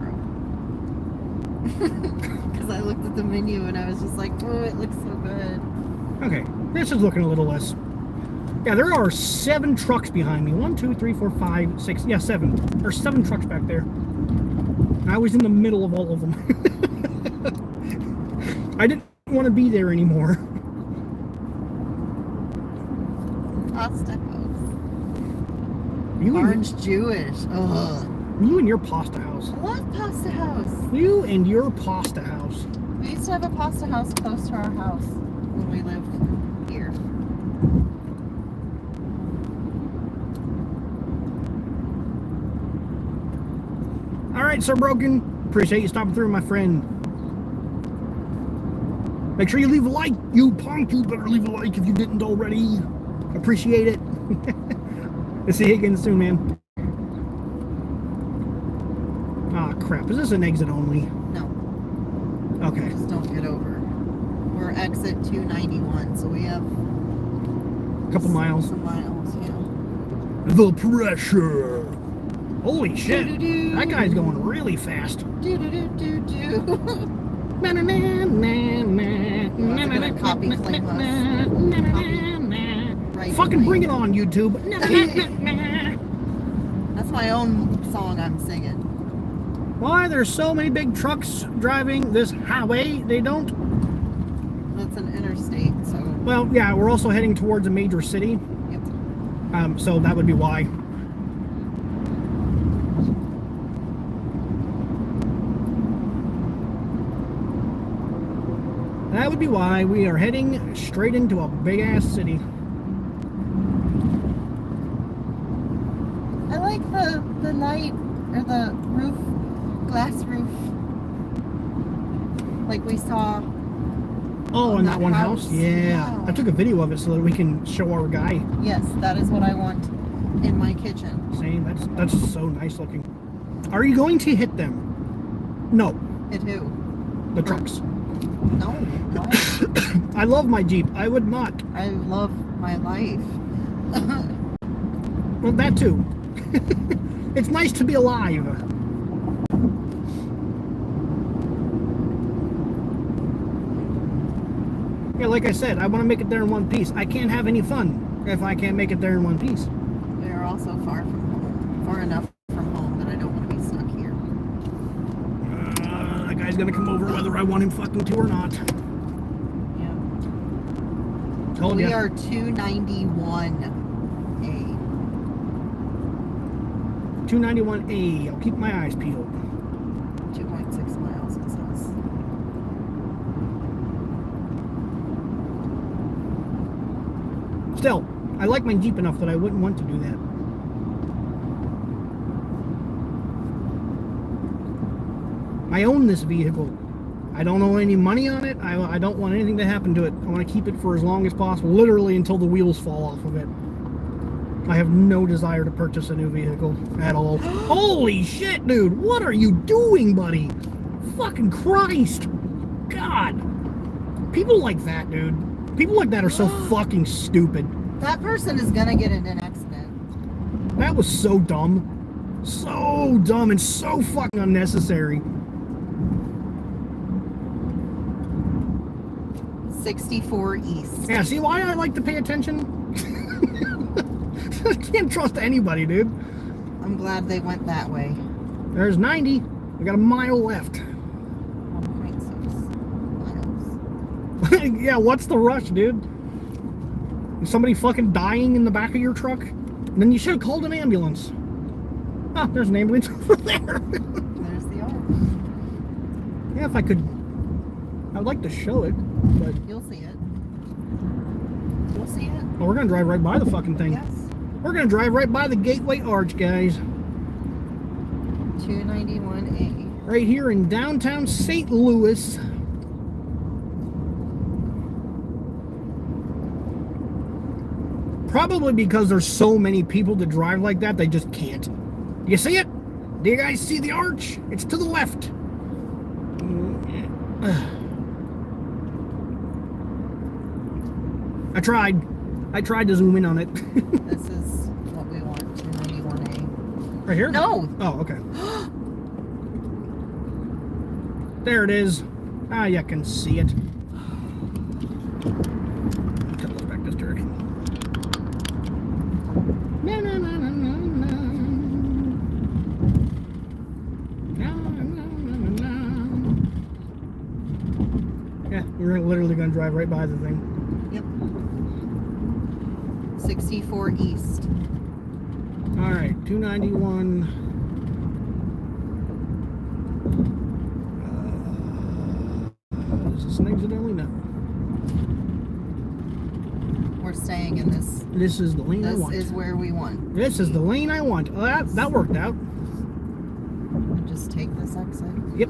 Because I looked at the menu and I was just like, oh, it looks so good. Okay, this is looking a little less. Yeah, there are 7 trucks behind me. 1, 2, 3, 4, 5, 6. Yeah, 7. There's 7 trucks back there. I was in the middle of all of them. I didn't want to be there anymore. Pasta house. You Orange Jewish. Ugh. you and your pasta house. I love pasta house. You and your pasta house. We used to have a pasta house close to our house when we lived here. Alright, Sir Broken. Appreciate you stopping through, my friend. Make sure you leave a like. You punk, you better leave a like if you didn't already. Appreciate it. We'll see you again soon, man. Ah, crap. Is this an exit only? No, Okay. just don't get over. We're exit 291, so we have A couple miles. some miles, yeah. The pressure. Holy shit. Do-do-do. That guy's going really fast. Do do do do do. That's copy Flameless. Right Fucking away. bring it on, YouTube. That's my own song I'm singing. Why there's so many big trucks driving this highway? They don't. That's an interstate, so. Well, yeah, we're also heading towards a major city. Yep. So that would be why. That would be why we are heading straight into a big ass city. I like the night or the roof, glass roof, like we saw. Oh, in that one house? Yeah. Yeah. I took a video of it so that we can show our guy. Yes, that is what I want in my kitchen. Same. That's so nice looking. Are you going to hit them? No. Hit who? The trucks. No. Why? I love my Jeep. I would not. I love my life. Well, that too. It's nice to be alive. Yeah, like I said, I want to make it there in one piece. I can't have any fun if I can't make it there in one piece. We are also far from home. Far enough from home that I don't want to be stuck here. That guy's gonna come over whether I want him fucking to or not. Yeah. Told We ya. are 291A. 291A. I'll keep my eyes peeled. 2.6 miles, it says. Still, I like my Jeep enough that I wouldn't want to do that. I own this vehicle. I don't owe any money on it. I don't want anything to happen to it. I want to keep it for as long as possible, literally until the wheels fall off of it. I have no desire to purchase a new vehicle at all. Holy shit, dude! What are you doing, buddy? Fucking Christ! God! People like that, dude. People like that are so fucking stupid. That person is gonna get in an accident. That was so dumb. So dumb and so fucking unnecessary. 64 East. Yeah, see why I like to pay attention? I can't trust anybody, dude. I'm glad they went that way. There's 90. We got a mile left. 1.6 miles. Yeah, what's the rush, dude? Is somebody fucking dying in the back of your truck? Then you should have called an ambulance. Ah, there's an ambulance over there. There's the arch. Yeah, if I could... I would like to show it, but... You'll see it. You'll see it. Oh, we're gonna drive right by the fucking thing. Yes. We're gonna drive right by the Gateway Arch, guys. 291A. Right here in downtown St. Louis. Probably because there's so many people that drive like that, they just can't. You see it? Do you guys see the arch? It's to the left. I tried to zoom in on it. This is what we want. 291A. Right here? No! Oh, okay. There it is. Ah, you can see it. Cut this back this direction. Na, na, na, na, na, na. Na, na, na, na, na. Yeah, we're literally gonna drive right by the thing. Yep. 64 East. All right, 291. Is this an exit only? No. We're staying in this. This is the lane I This want. is where we want. This is the lane I want. Oh, that worked out. Just take this exit. Yep.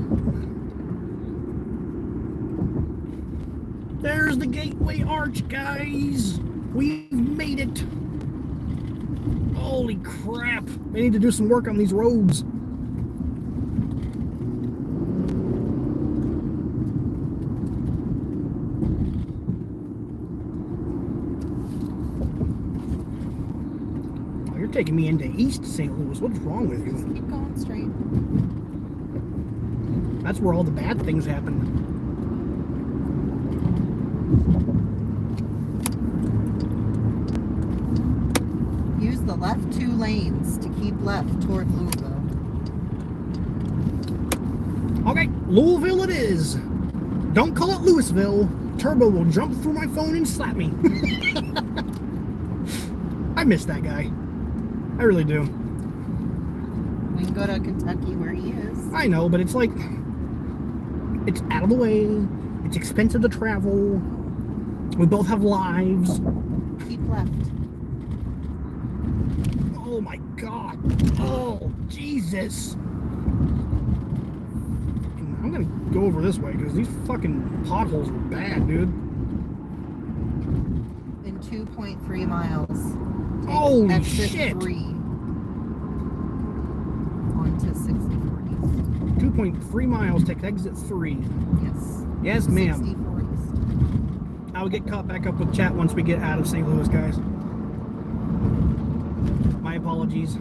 There's the Gateway Arch, guys. We've made it. Holy crap. They need to do some work on these roads. Oh, you're taking me into East St. Louis. What's wrong with Just you? keep going straight. That's where all the bad things happen. Use the left two lanes to keep left toward Louisville. Okay, Louisville it is. Don't call it Louisville. Turbo will jump through my phone and slap me. I miss that guy. I really do. We can go to Kentucky where he is. I know, but it's like, it's out of the way. It's expensive to travel. We both have lives. Keep left. Oh my God. Oh, Jesus. I'm gonna go over this way because these fucking potholes are bad, dude. In 2.3 miles. Holy exit shit. 3 onto 6040s. 2.3 miles, take exit 3. Yes. Yes, ma'am. 6040s. I will get caught back up with chat once we get out of St. Louis, guys. My apologies.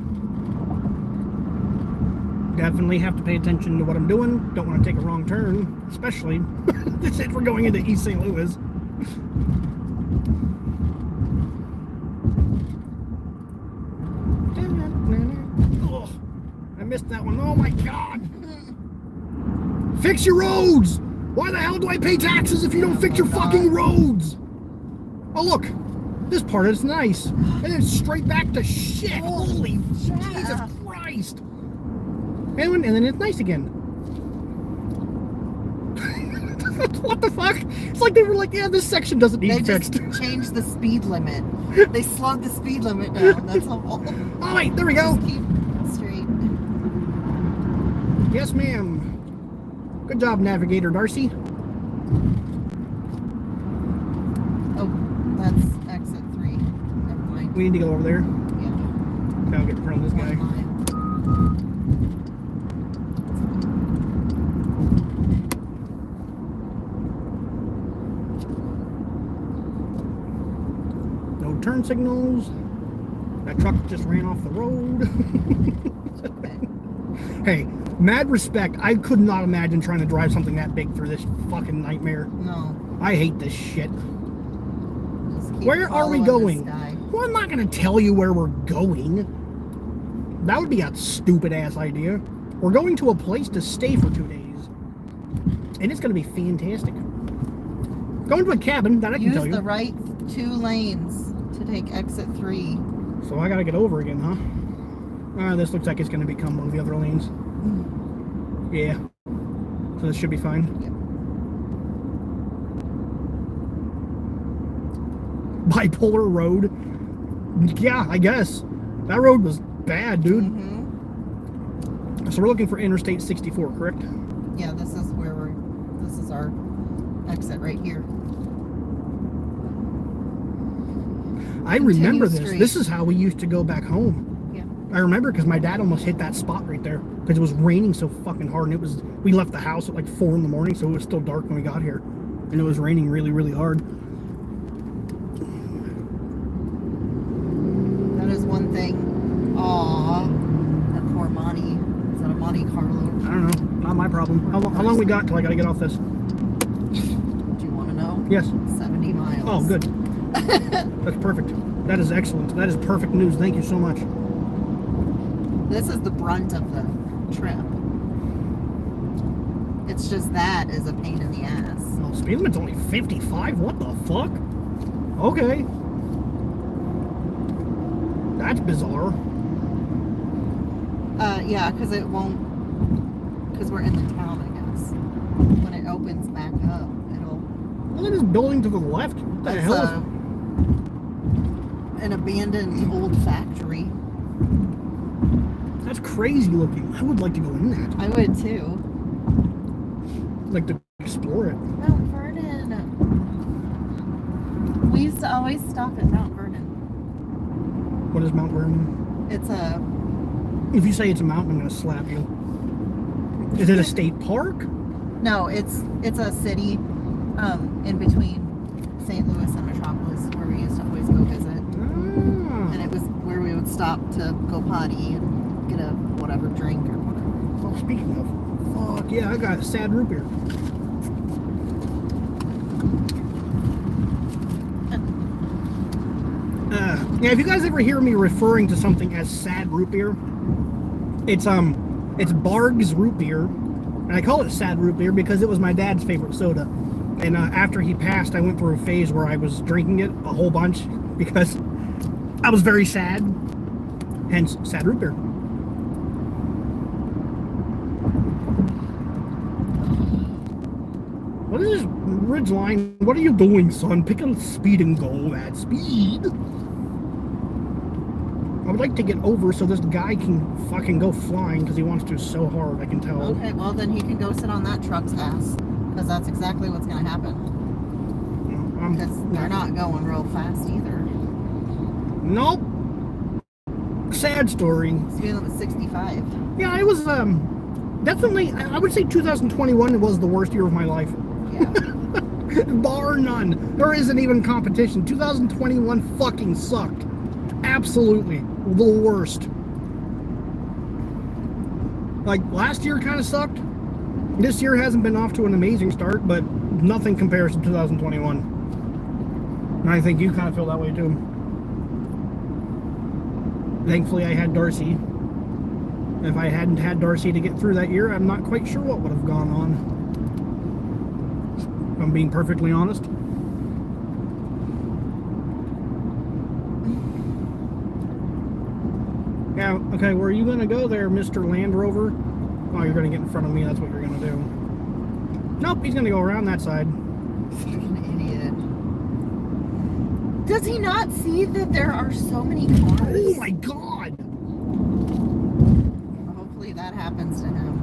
Definitely have to pay attention to what I'm doing. Don't want to take a wrong turn, especially since we're going into East St. Louis. Oh, I missed that one. Oh my God. Fix your roads. Why the hell do I pay taxes if you don't fix your fucking roads? Oh look, this part is nice. And then straight back to shit. Holy Jesus Christ. And then it's nice again. What the fuck? It's like they were like, yeah, this section doesn't need They fixed. just changed the speed limit. They slowed the speed limit down. That's all. Oh wait, there we go. Just keep straight. Yes, ma'am. Good job, Navigator Darcy. Oh, that's exit 3. Never mind. We need to go over there. Yeah. Okay, I'll get in front of this guy. One line. No turn signals. That truck just ran off the road. Hey, mad respect. I could not imagine trying to drive something that big through this fucking nightmare. No. I hate this shit. Just keep Where are we following going? this guy. Well, I'm not going to tell you where we're going. That would be a stupid ass idea. We're going to a place to stay for 2 days. And it's going to be fantastic. Going to a cabin, that I can Use tell you. the right 2 lanes to take exit 3. So I got to get over again, huh? This looks like it's going to become one of the other lanes. Yeah. So this should be fine. Yep. Bipolar road. Yeah, I guess. That road was bad, dude. Mm-hmm. So we're looking for Interstate 64, correct? Yeah, this is our exit right here. I remember Continue this. straight. This is how we used to go back home. Yeah. I remember because my dad almost hit that spot right there because it was raining so fucking hard, and we left the house at like 4 in the morning, so it was still dark when we got here, and it was raining really, really hard. That is one thing. Aw, that poor Monty. Is that a Monte Carlo? I don't know. Not my problem. How long we got till I gotta get off this? Do you want to know? Yes. 70 miles. Oh, good. That's perfect. That is excellent. That is perfect news. Thank you so much. This is the brunt of the trip. It's just that is a pain in the ass. Oh, speed limit's only 55? What the fuck? Okay. That's bizarre. Yeah, because it won't. Because we're in the town, I guess. When it opens back up, it'll. Look at this building to the left. What the That's hell is an abandoned old factory. That's crazy looking. I would like to go in that. I would too. Like to explore it. Mount Vernon. We used to always stop at Mount Vernon. What is Mount Vernon? It's a. If you say it's a mountain, I'm gonna slap you. Is it a state park? No, it's a city, in between St. Louis and Metropolis, where we used to always go visit. And it was where we would stop to go potty and get a whatever drink or whatever. Well, speaking of, fuck yeah, I got a sad root beer. Yeah, if you guys ever hear me referring to something as sad root beer, it's Barg's root beer. And I call it sad root beer because it was my dad's favorite soda. And after he passed, I went through a phase where I was drinking it a whole bunch because I was very sad. Hence, sad root beer. What is this Ridgeline? What are you doing, son? Pick up speed and go at speed. I would like to get over so this guy can fucking go flying because he wants to so hard, I can tell. Okay, well then he can go sit on that truck's ass. Because that's exactly what's going to happen. Because they're not going real fast either. Nope. Sad story. Speed limit 65. Yeah, it was definitely, I would say 2021 was the worst year of my life. Yeah. Bar none. There isn't even competition. 2021 fucking sucked. Absolutely. The worst. Like, last year kind of sucked. This year hasn't been off to an amazing start, but nothing compares to 2021. And I think you kind of feel that way too. Thankfully, I had Darcy. If I hadn't had Darcy to get through that year, I'm not quite sure what would have gone on. If I'm being perfectly honest. Yeah, okay, where are you going to go there, Mr. Land Rover? Oh, you're going to get in front of me, that's what you're going to do. Nope, he's going to go around that side. Fucking idiot. Does he not see that there are so many cars? Oh my god! Hopefully that happens to him.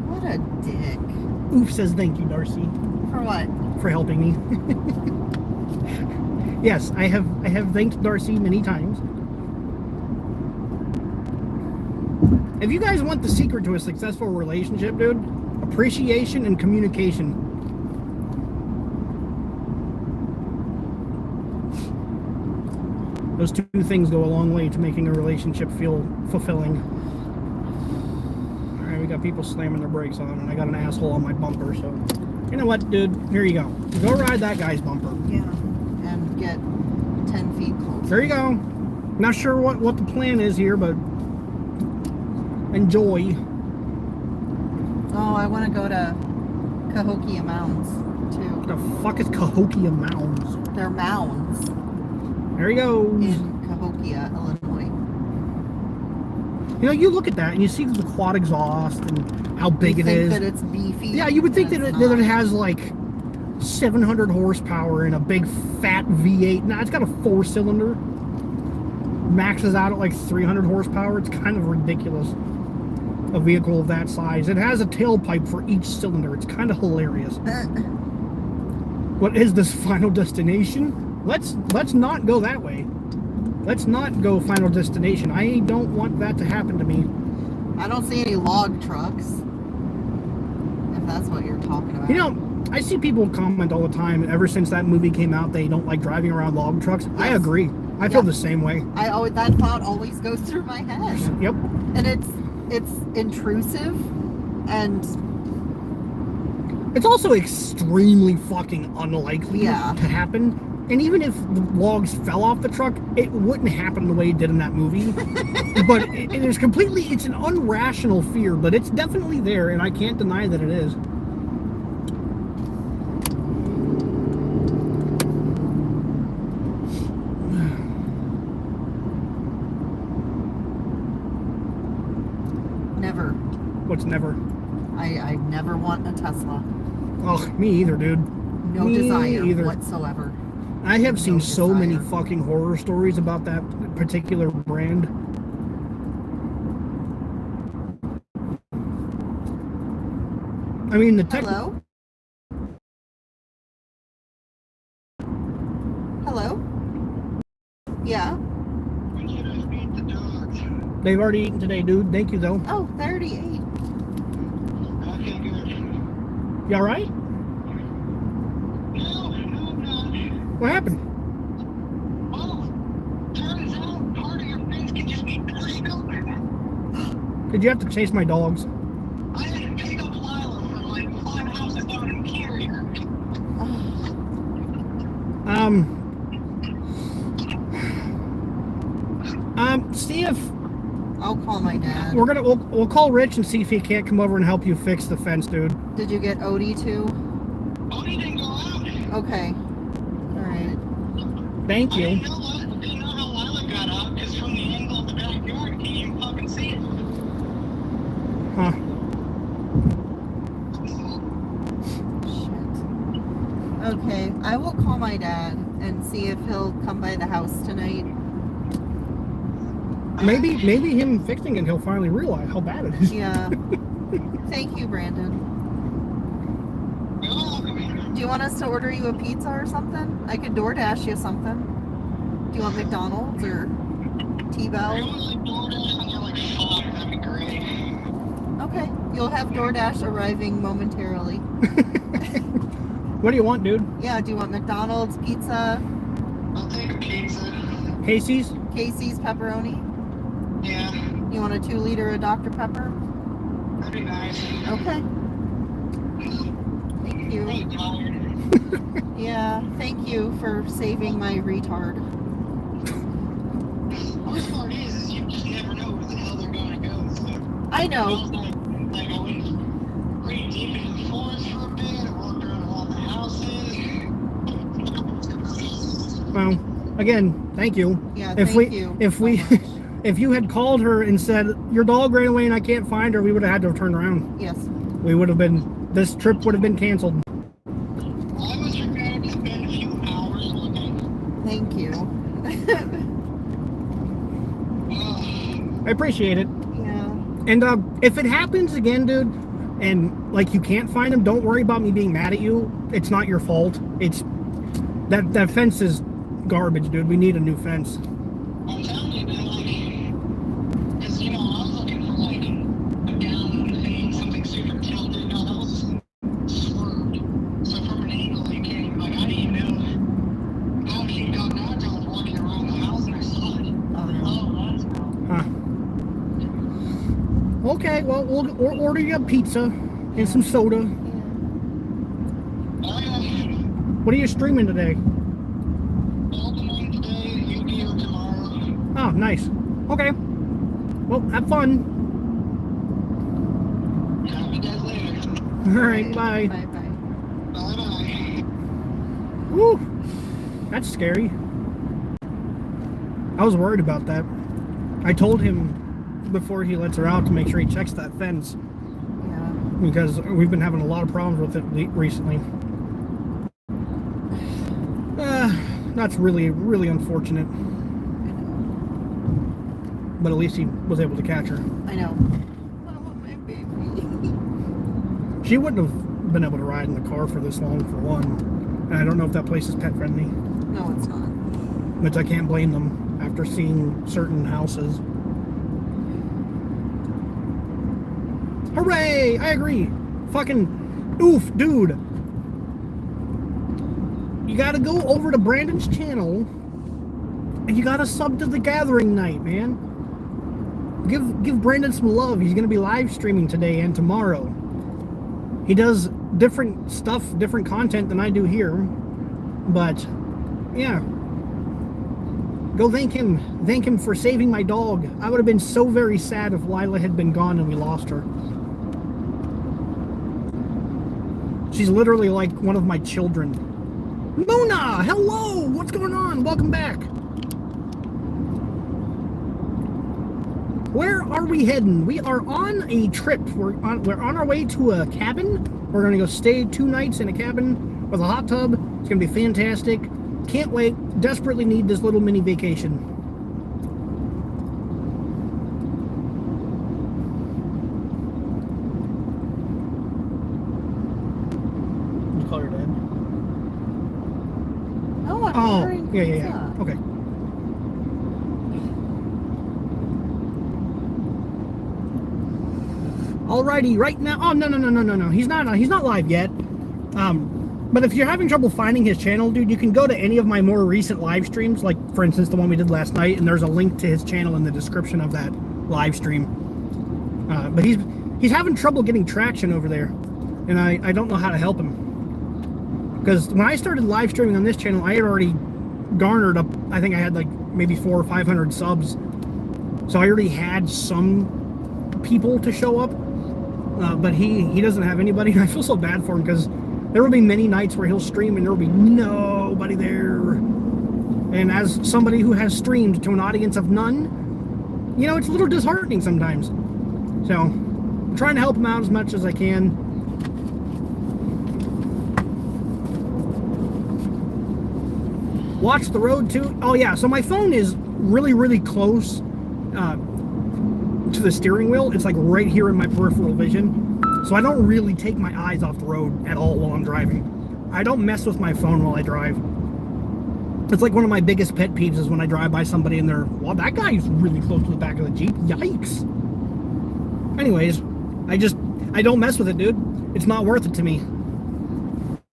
What a dick. Oof says thank you, Darcy, For what? for helping me. Yes, I have thanked Darcy many times. If you guys want the secret to a successful relationship, dude, appreciation and communication. Those two things go a long way to making a relationship feel fulfilling. Alright, we got people slamming their brakes on, and I got an asshole on my bumper, so... You know what, dude? Here you go. Go ride that guy's bumper. Yeah. And get 10 feet closer. There you go. Not sure what the plan is here, but... enjoy. Oh, I want to go to Cahokia Mounds, too. What the fuck is Cahokia Mounds? They're mounds There he goes. in Cahokia, Illinois. You know, you look at that and you see the quad exhaust and how big You it is. think that it's beefy? Yeah, you would think that and it, it's that it not. has like 700 horsepower and a big fat V8. Nah, it's got a 4-cylinder. Maxes out at like 300 horsepower. It's kind of ridiculous. A vehicle of that size. It has a tailpipe for each cylinder. It's kind of hilarious. What is this Final Destination? Let's not go that way. Let's not go Final Destination. I don't want that to happen to me. I don't see any log trucks. If that's what you're talking about. You know, I see people comment all the time, ever since that movie came out, they don't like driving around log trucks. I Yes. agree. I feel Yeah. the same way. I always, that thought always goes through my head. Yep. And it's intrusive and It's also extremely fucking unlikely Yeah. to happen. And even if the logs fell off the truck, it wouldn't happen the way it did in that movie. But it is completely, it's an unrational fear, but it's definitely there, and I can't deny that it is. never. What's never? I never want a Tesla. Oh, me either, dude. No Me desire either. whatsoever. I have seen No so many desire. fucking horror stories about that particular brand. I mean, the tech. Hello? Hello? Yeah? They've already eaten today, dude. Thank you, though. Oh, they already ate. You all right? What happened? Did you have to chase my dogs? See if Oh, call my dad. We'll call Rich and see if he can't come over and help you fix the fence, dude. Did you get Odie too? Odie didn't go out. Okay. All right. Thank I you. didn't know how Lila got out, because from the angle of the backyard, you can't even fucking see it. Huh. Shit. Okay, I will call my dad and see if he'll come by the house tonight. Maybe him fixing it, he'll finally realize how bad it is. Yeah. Thank you, Brandon. You're welcome. Do you want us to order you a pizza or something? I could DoorDash you something. Do you want McDonald's or I T-Bell? only like DoorDash when you're like 5, that'd be great. Okay, you'll have DoorDash arriving momentarily. What do you want, dude? Yeah, do you want McDonald's, pizza, I'll take a pizza. Casey's? Casey's pepperoni? Yeah, You want a 2-liter of Dr. Pepper? that'd be nice. Okay. Thank I'm you. really tired. Yeah, thank you for saving my retard. The worst part is you just never know where the hell they're gonna go. So I I know. was like I went pretty deep into the forest for a bit. I walked around a lot of the houses. Well, again, thank you. Yeah, If thank you. if we, so much. if you had called her and said your dog ran away and I can't find her, we would have had to have turned around. Yes. We would have been. This trip would have been canceled. I was prepared to spend a few hours looking. Thank you. I appreciate it. Yeah. And if it happens again, dude, and like you can't find him, don't worry about me being mad at you. It's not your fault. It's that fence is garbage, dude. We need a new fence. I'm telling you, man, like, because, I was looking for, like, a down thing, something super tilted. No, that was swerved. So from an angle, you can't even, like, I didn't even know how she got out until I was walking around the house and I saw it. Oh, That's how. Huh. Okay, well, we'll order you a pizza and some soda. What are you streaming today? Opening today, Yu-Gi-Oh! Tomorrow. Oh, nice. Okay. Well, have fun. Talk to you guys later. All right, bye. Bye-bye. Bye-bye. Woo! That's scary. I was worried about that. I told him before he lets her out to make sure he checks that fence Yeah. because we've been having a lot of problems with it recently. That's really, really unfortunate. But at least he was able to catch her. I know. Oh, my baby. She wouldn't have been able to ride in the car for this long, for one. And I don't know if that place is pet friendly. No, it's not. But I can't blame them after seeing certain houses. Hooray! I agree. Fucking oof, dude. You gotta go over to Brandon's channel and you gotta sub to the Gathering Night, man. Give Brandon some love. He's gonna be live streaming today and tomorrow. He does different stuff, different content than I do here. But yeah. Go thank him. Thank him for saving my dog. I would have been so very sad if Lila had been gone and we lost her. She's literally like one of my children. Mona, hello! What's going on? Welcome back. Where are we heading? We are on a trip. We're on our way to a cabin. We're gonna go stay 2 nights in a cabin with a hot tub. It's gonna be fantastic. Can't wait. Desperately need this little mini vacation. Did you call your dad? No, I'm Oh, ordering yeah. pizza. Okay. Alrighty, right now. Oh no. He's not live yet. But if you're having trouble finding his channel, dude, you can go to any of my more recent live streams, like for instance the one we did last night, and there's a link to his channel in the description of that live stream. But he's having trouble getting traction over there, and I don't know how to help him. Because when I started live streaming on this channel, I had already garnered up, I think I had like maybe 400 or 500 subs. So I already had some people to show up, but he doesn't have anybody. And I feel so bad for him because there will be many nights where he'll stream and there will be nobody there. And as somebody who has streamed to an audience of none, you know, it's a little disheartening sometimes. So I'm trying to help him out as much as I can. Watch the road too. Oh yeah, so my phone is really, really close to the steering wheel. It's like right here in my peripheral vision. So I don't really take my eyes off the road at all while I'm driving. I don't mess with my phone while I drive. It's like one of my biggest pet peeves is when I drive by somebody and they're, well, that guy's really close to the back of the Jeep. Yikes. Anyways, I don't mess with it, dude. It's not worth it to me.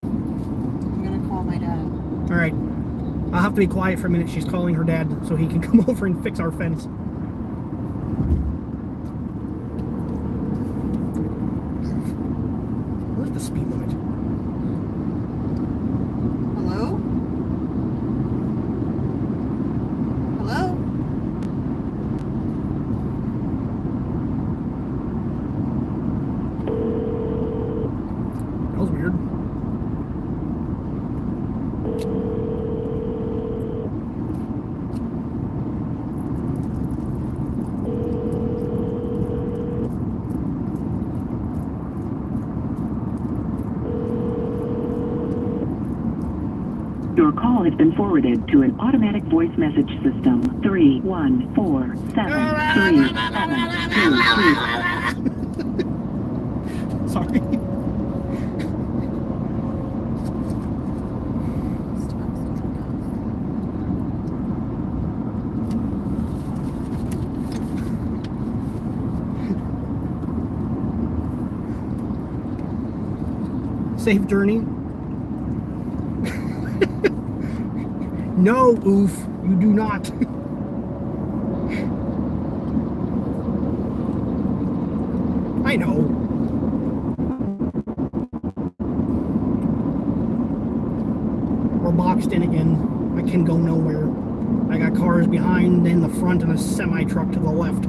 I'm gonna call my dad. All right. I'll have to be quiet for a minute. She's calling her dad so he can come over and fix our fence. Where's the speed limit? Hello? Hello? That was weird. Your call has been forwarded to an automatic voice message system. 314737223. Sorry. Safe journey. No, oof, you do not. I know. We're boxed in again. I can go nowhere. I got cars behind, in the front, and a semi-truck to the left.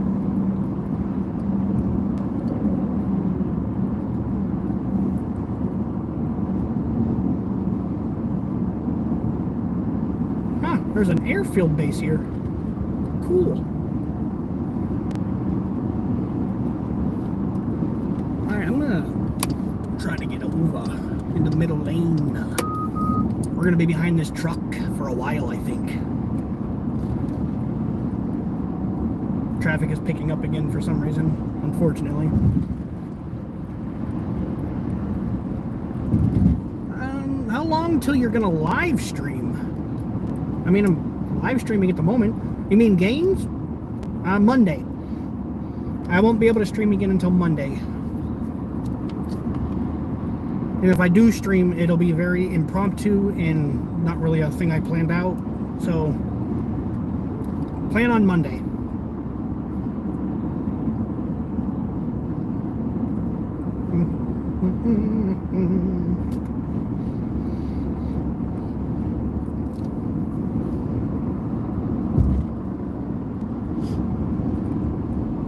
There's an airfield base here. Cool. Alright, I'm gonna try to get over in the middle lane. We're gonna be behind this truck for a while, I think. Traffic is picking up again for some reason, unfortunately. How long till you're gonna live stream? I mean, I'm live streaming at the moment. You mean games? Monday. I won't be able to stream again until Monday. And if I do stream, it'll be very impromptu and not really a thing I planned out. So, plan on Monday.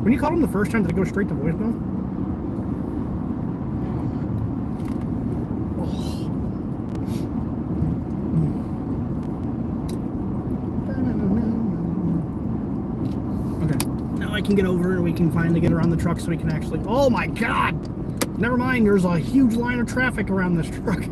When you called him the first time, did it go straight to voicemail? Oh. Okay. Now I can get over and we can finally get around the truck so we can actually... Oh my god! Never mind, there's a huge line of traffic around this truck.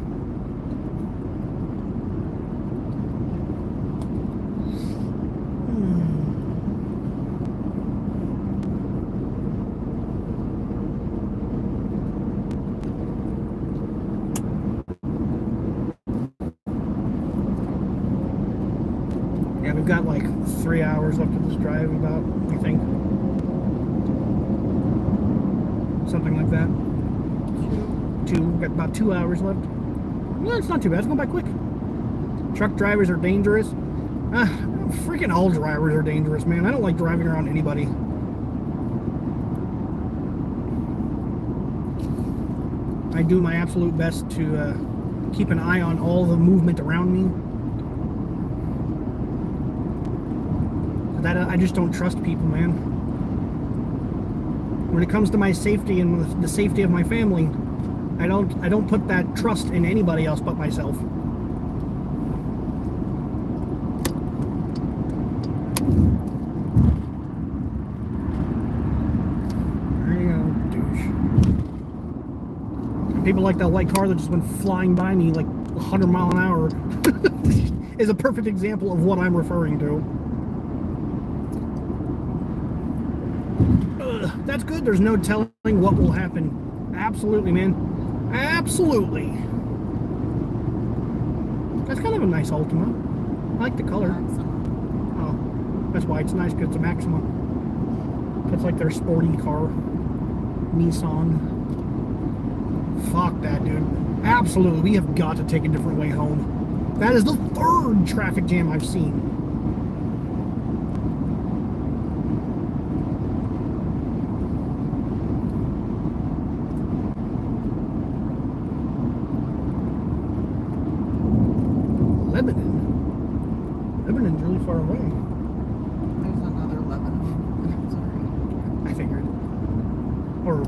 Yeah, we've got like 3 hours left of this drive, about, I think. Something like that. We've got about 2 hours left. Well, it's not too bad. It's going by quick. Truck drivers are dangerous. Freaking all drivers are dangerous, man. I don't like driving around anybody. I do my absolute best to keep an eye on all the movement around me. That I just don't trust people, man. when it comes to my safety and the safety of my family, I don't put that trust in anybody else but myself. There you go, douche. And people like that white car that just went flying by me like 100 miles an hour is a perfect example of what I'm referring to. That's good. There's no telling what will happen. Absolutely, man. Absolutely. That's kind of a nice Altima. I like the color. Oh, that's why it's nice, because it's a Maxima. It's like their sporty car. Nissan. Fuck that, dude. Absolutely. We have got to take a different way home. That is the 3rd traffic jam I've seen. Lebanon's really far away. There's another Lebanon. Sorry. I figured. Or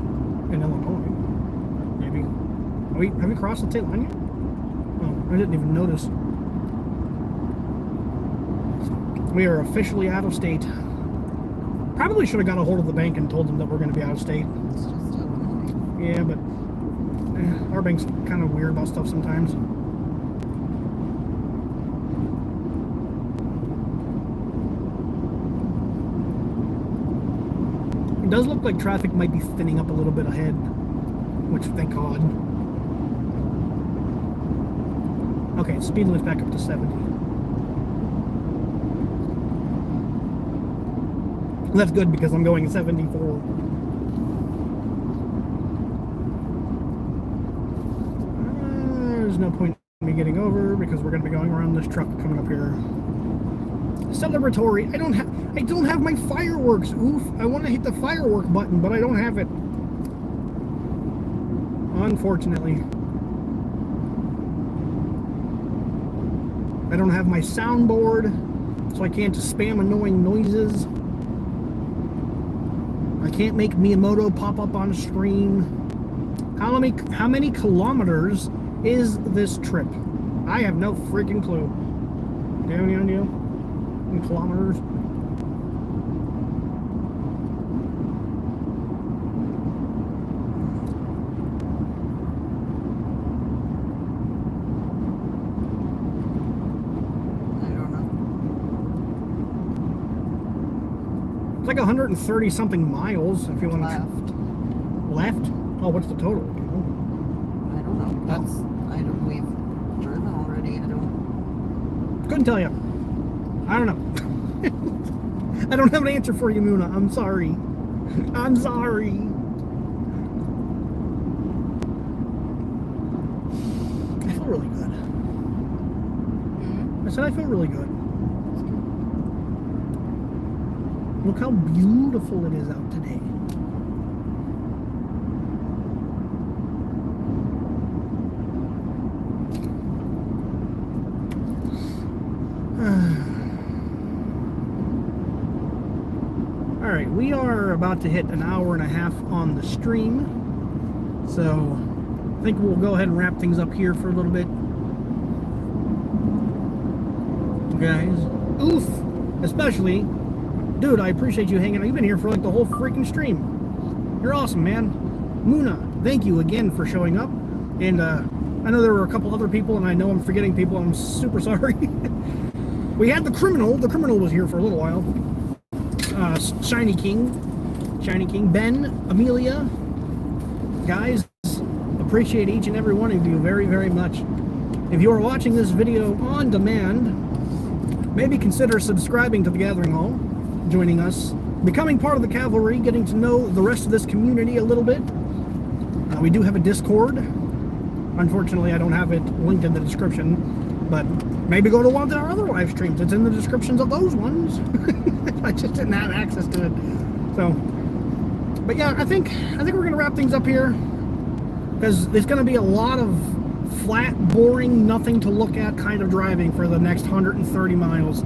in Illinois, maybe. Have we crossed the state line yet? Oh, I didn't even notice. We are officially out of state. Probably should have got a hold of the bank and told them that we're going to be out of state. It's just Illinois. Yeah, but our bank's kind of weird about stuff sometimes. It does look like traffic might be thinning up a little bit ahead, which thank God. Okay, speed limit's back up to 70. That's good because I'm going 74. There's no point in me getting over because we're going to be going around this truck coming up here. Celebratory. I don't have my fireworks. Oof. I want to hit the firework button, but I don't have it. Unfortunately. I don't have my soundboard, so I can't spam annoying noises. I can't make Miyamoto pop up on screen. How many kilometers is this trip? I have no freaking clue. Do you have any idea? In kilometers? I don't know. It's like 130 something miles if you want Left. to. Left? Oh, what's the total? I don't know. We've driven already. I don't. Couldn't tell you. I don't know. I don't have an answer for you, Muna. I'm sorry. I'm sorry. I feel really good. I said I feel really good. Look how beautiful it is out today. Alright, we are about to hit an hour and a half on the stream. So, I think we'll go ahead and wrap things up here for a little bit. Guys, oof! Especially, dude, I appreciate you hanging out. You've been here for like the whole freaking stream. You're awesome, man. Muna, thank you again for showing up. And I know there were a couple other people, and I know I'm forgetting people. I'm super sorry. We had the criminal. The criminal was here for a little while. Shiny King, Ben, Amelia. Guys, appreciate each and every one of you very, very much. If you are watching this video on demand, maybe consider subscribing to the Gathering Hall, joining us, becoming part of the cavalry, getting to know the rest of this community a little bit. We do have a Discord. Unfortunately, I don't have it linked in the description, but maybe go to one of our other live streams. It's in the descriptions of those ones. I just didn't have access to it. So, but yeah, I think we're gonna wrap things up here because there's gonna be a lot of flat, boring, nothing to look at kind of driving for the next 130 miles.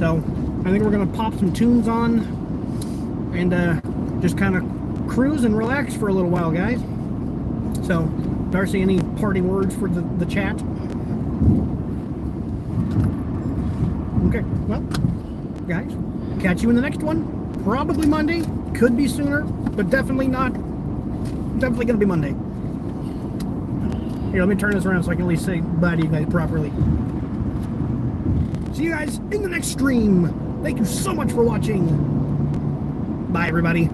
So I think we're gonna pop some tunes on and just kind of cruise and relax for a little while, guys. So, Darcy, any parting words for the chat? Okay, well, guys, catch you in the next one. Probably Monday. Could be sooner, but definitely not. Definitely going to be Monday. Here, let me turn this around so I can at least say bye to you guys properly. See you guys in the next stream. Thank you so much for watching. Bye, everybody.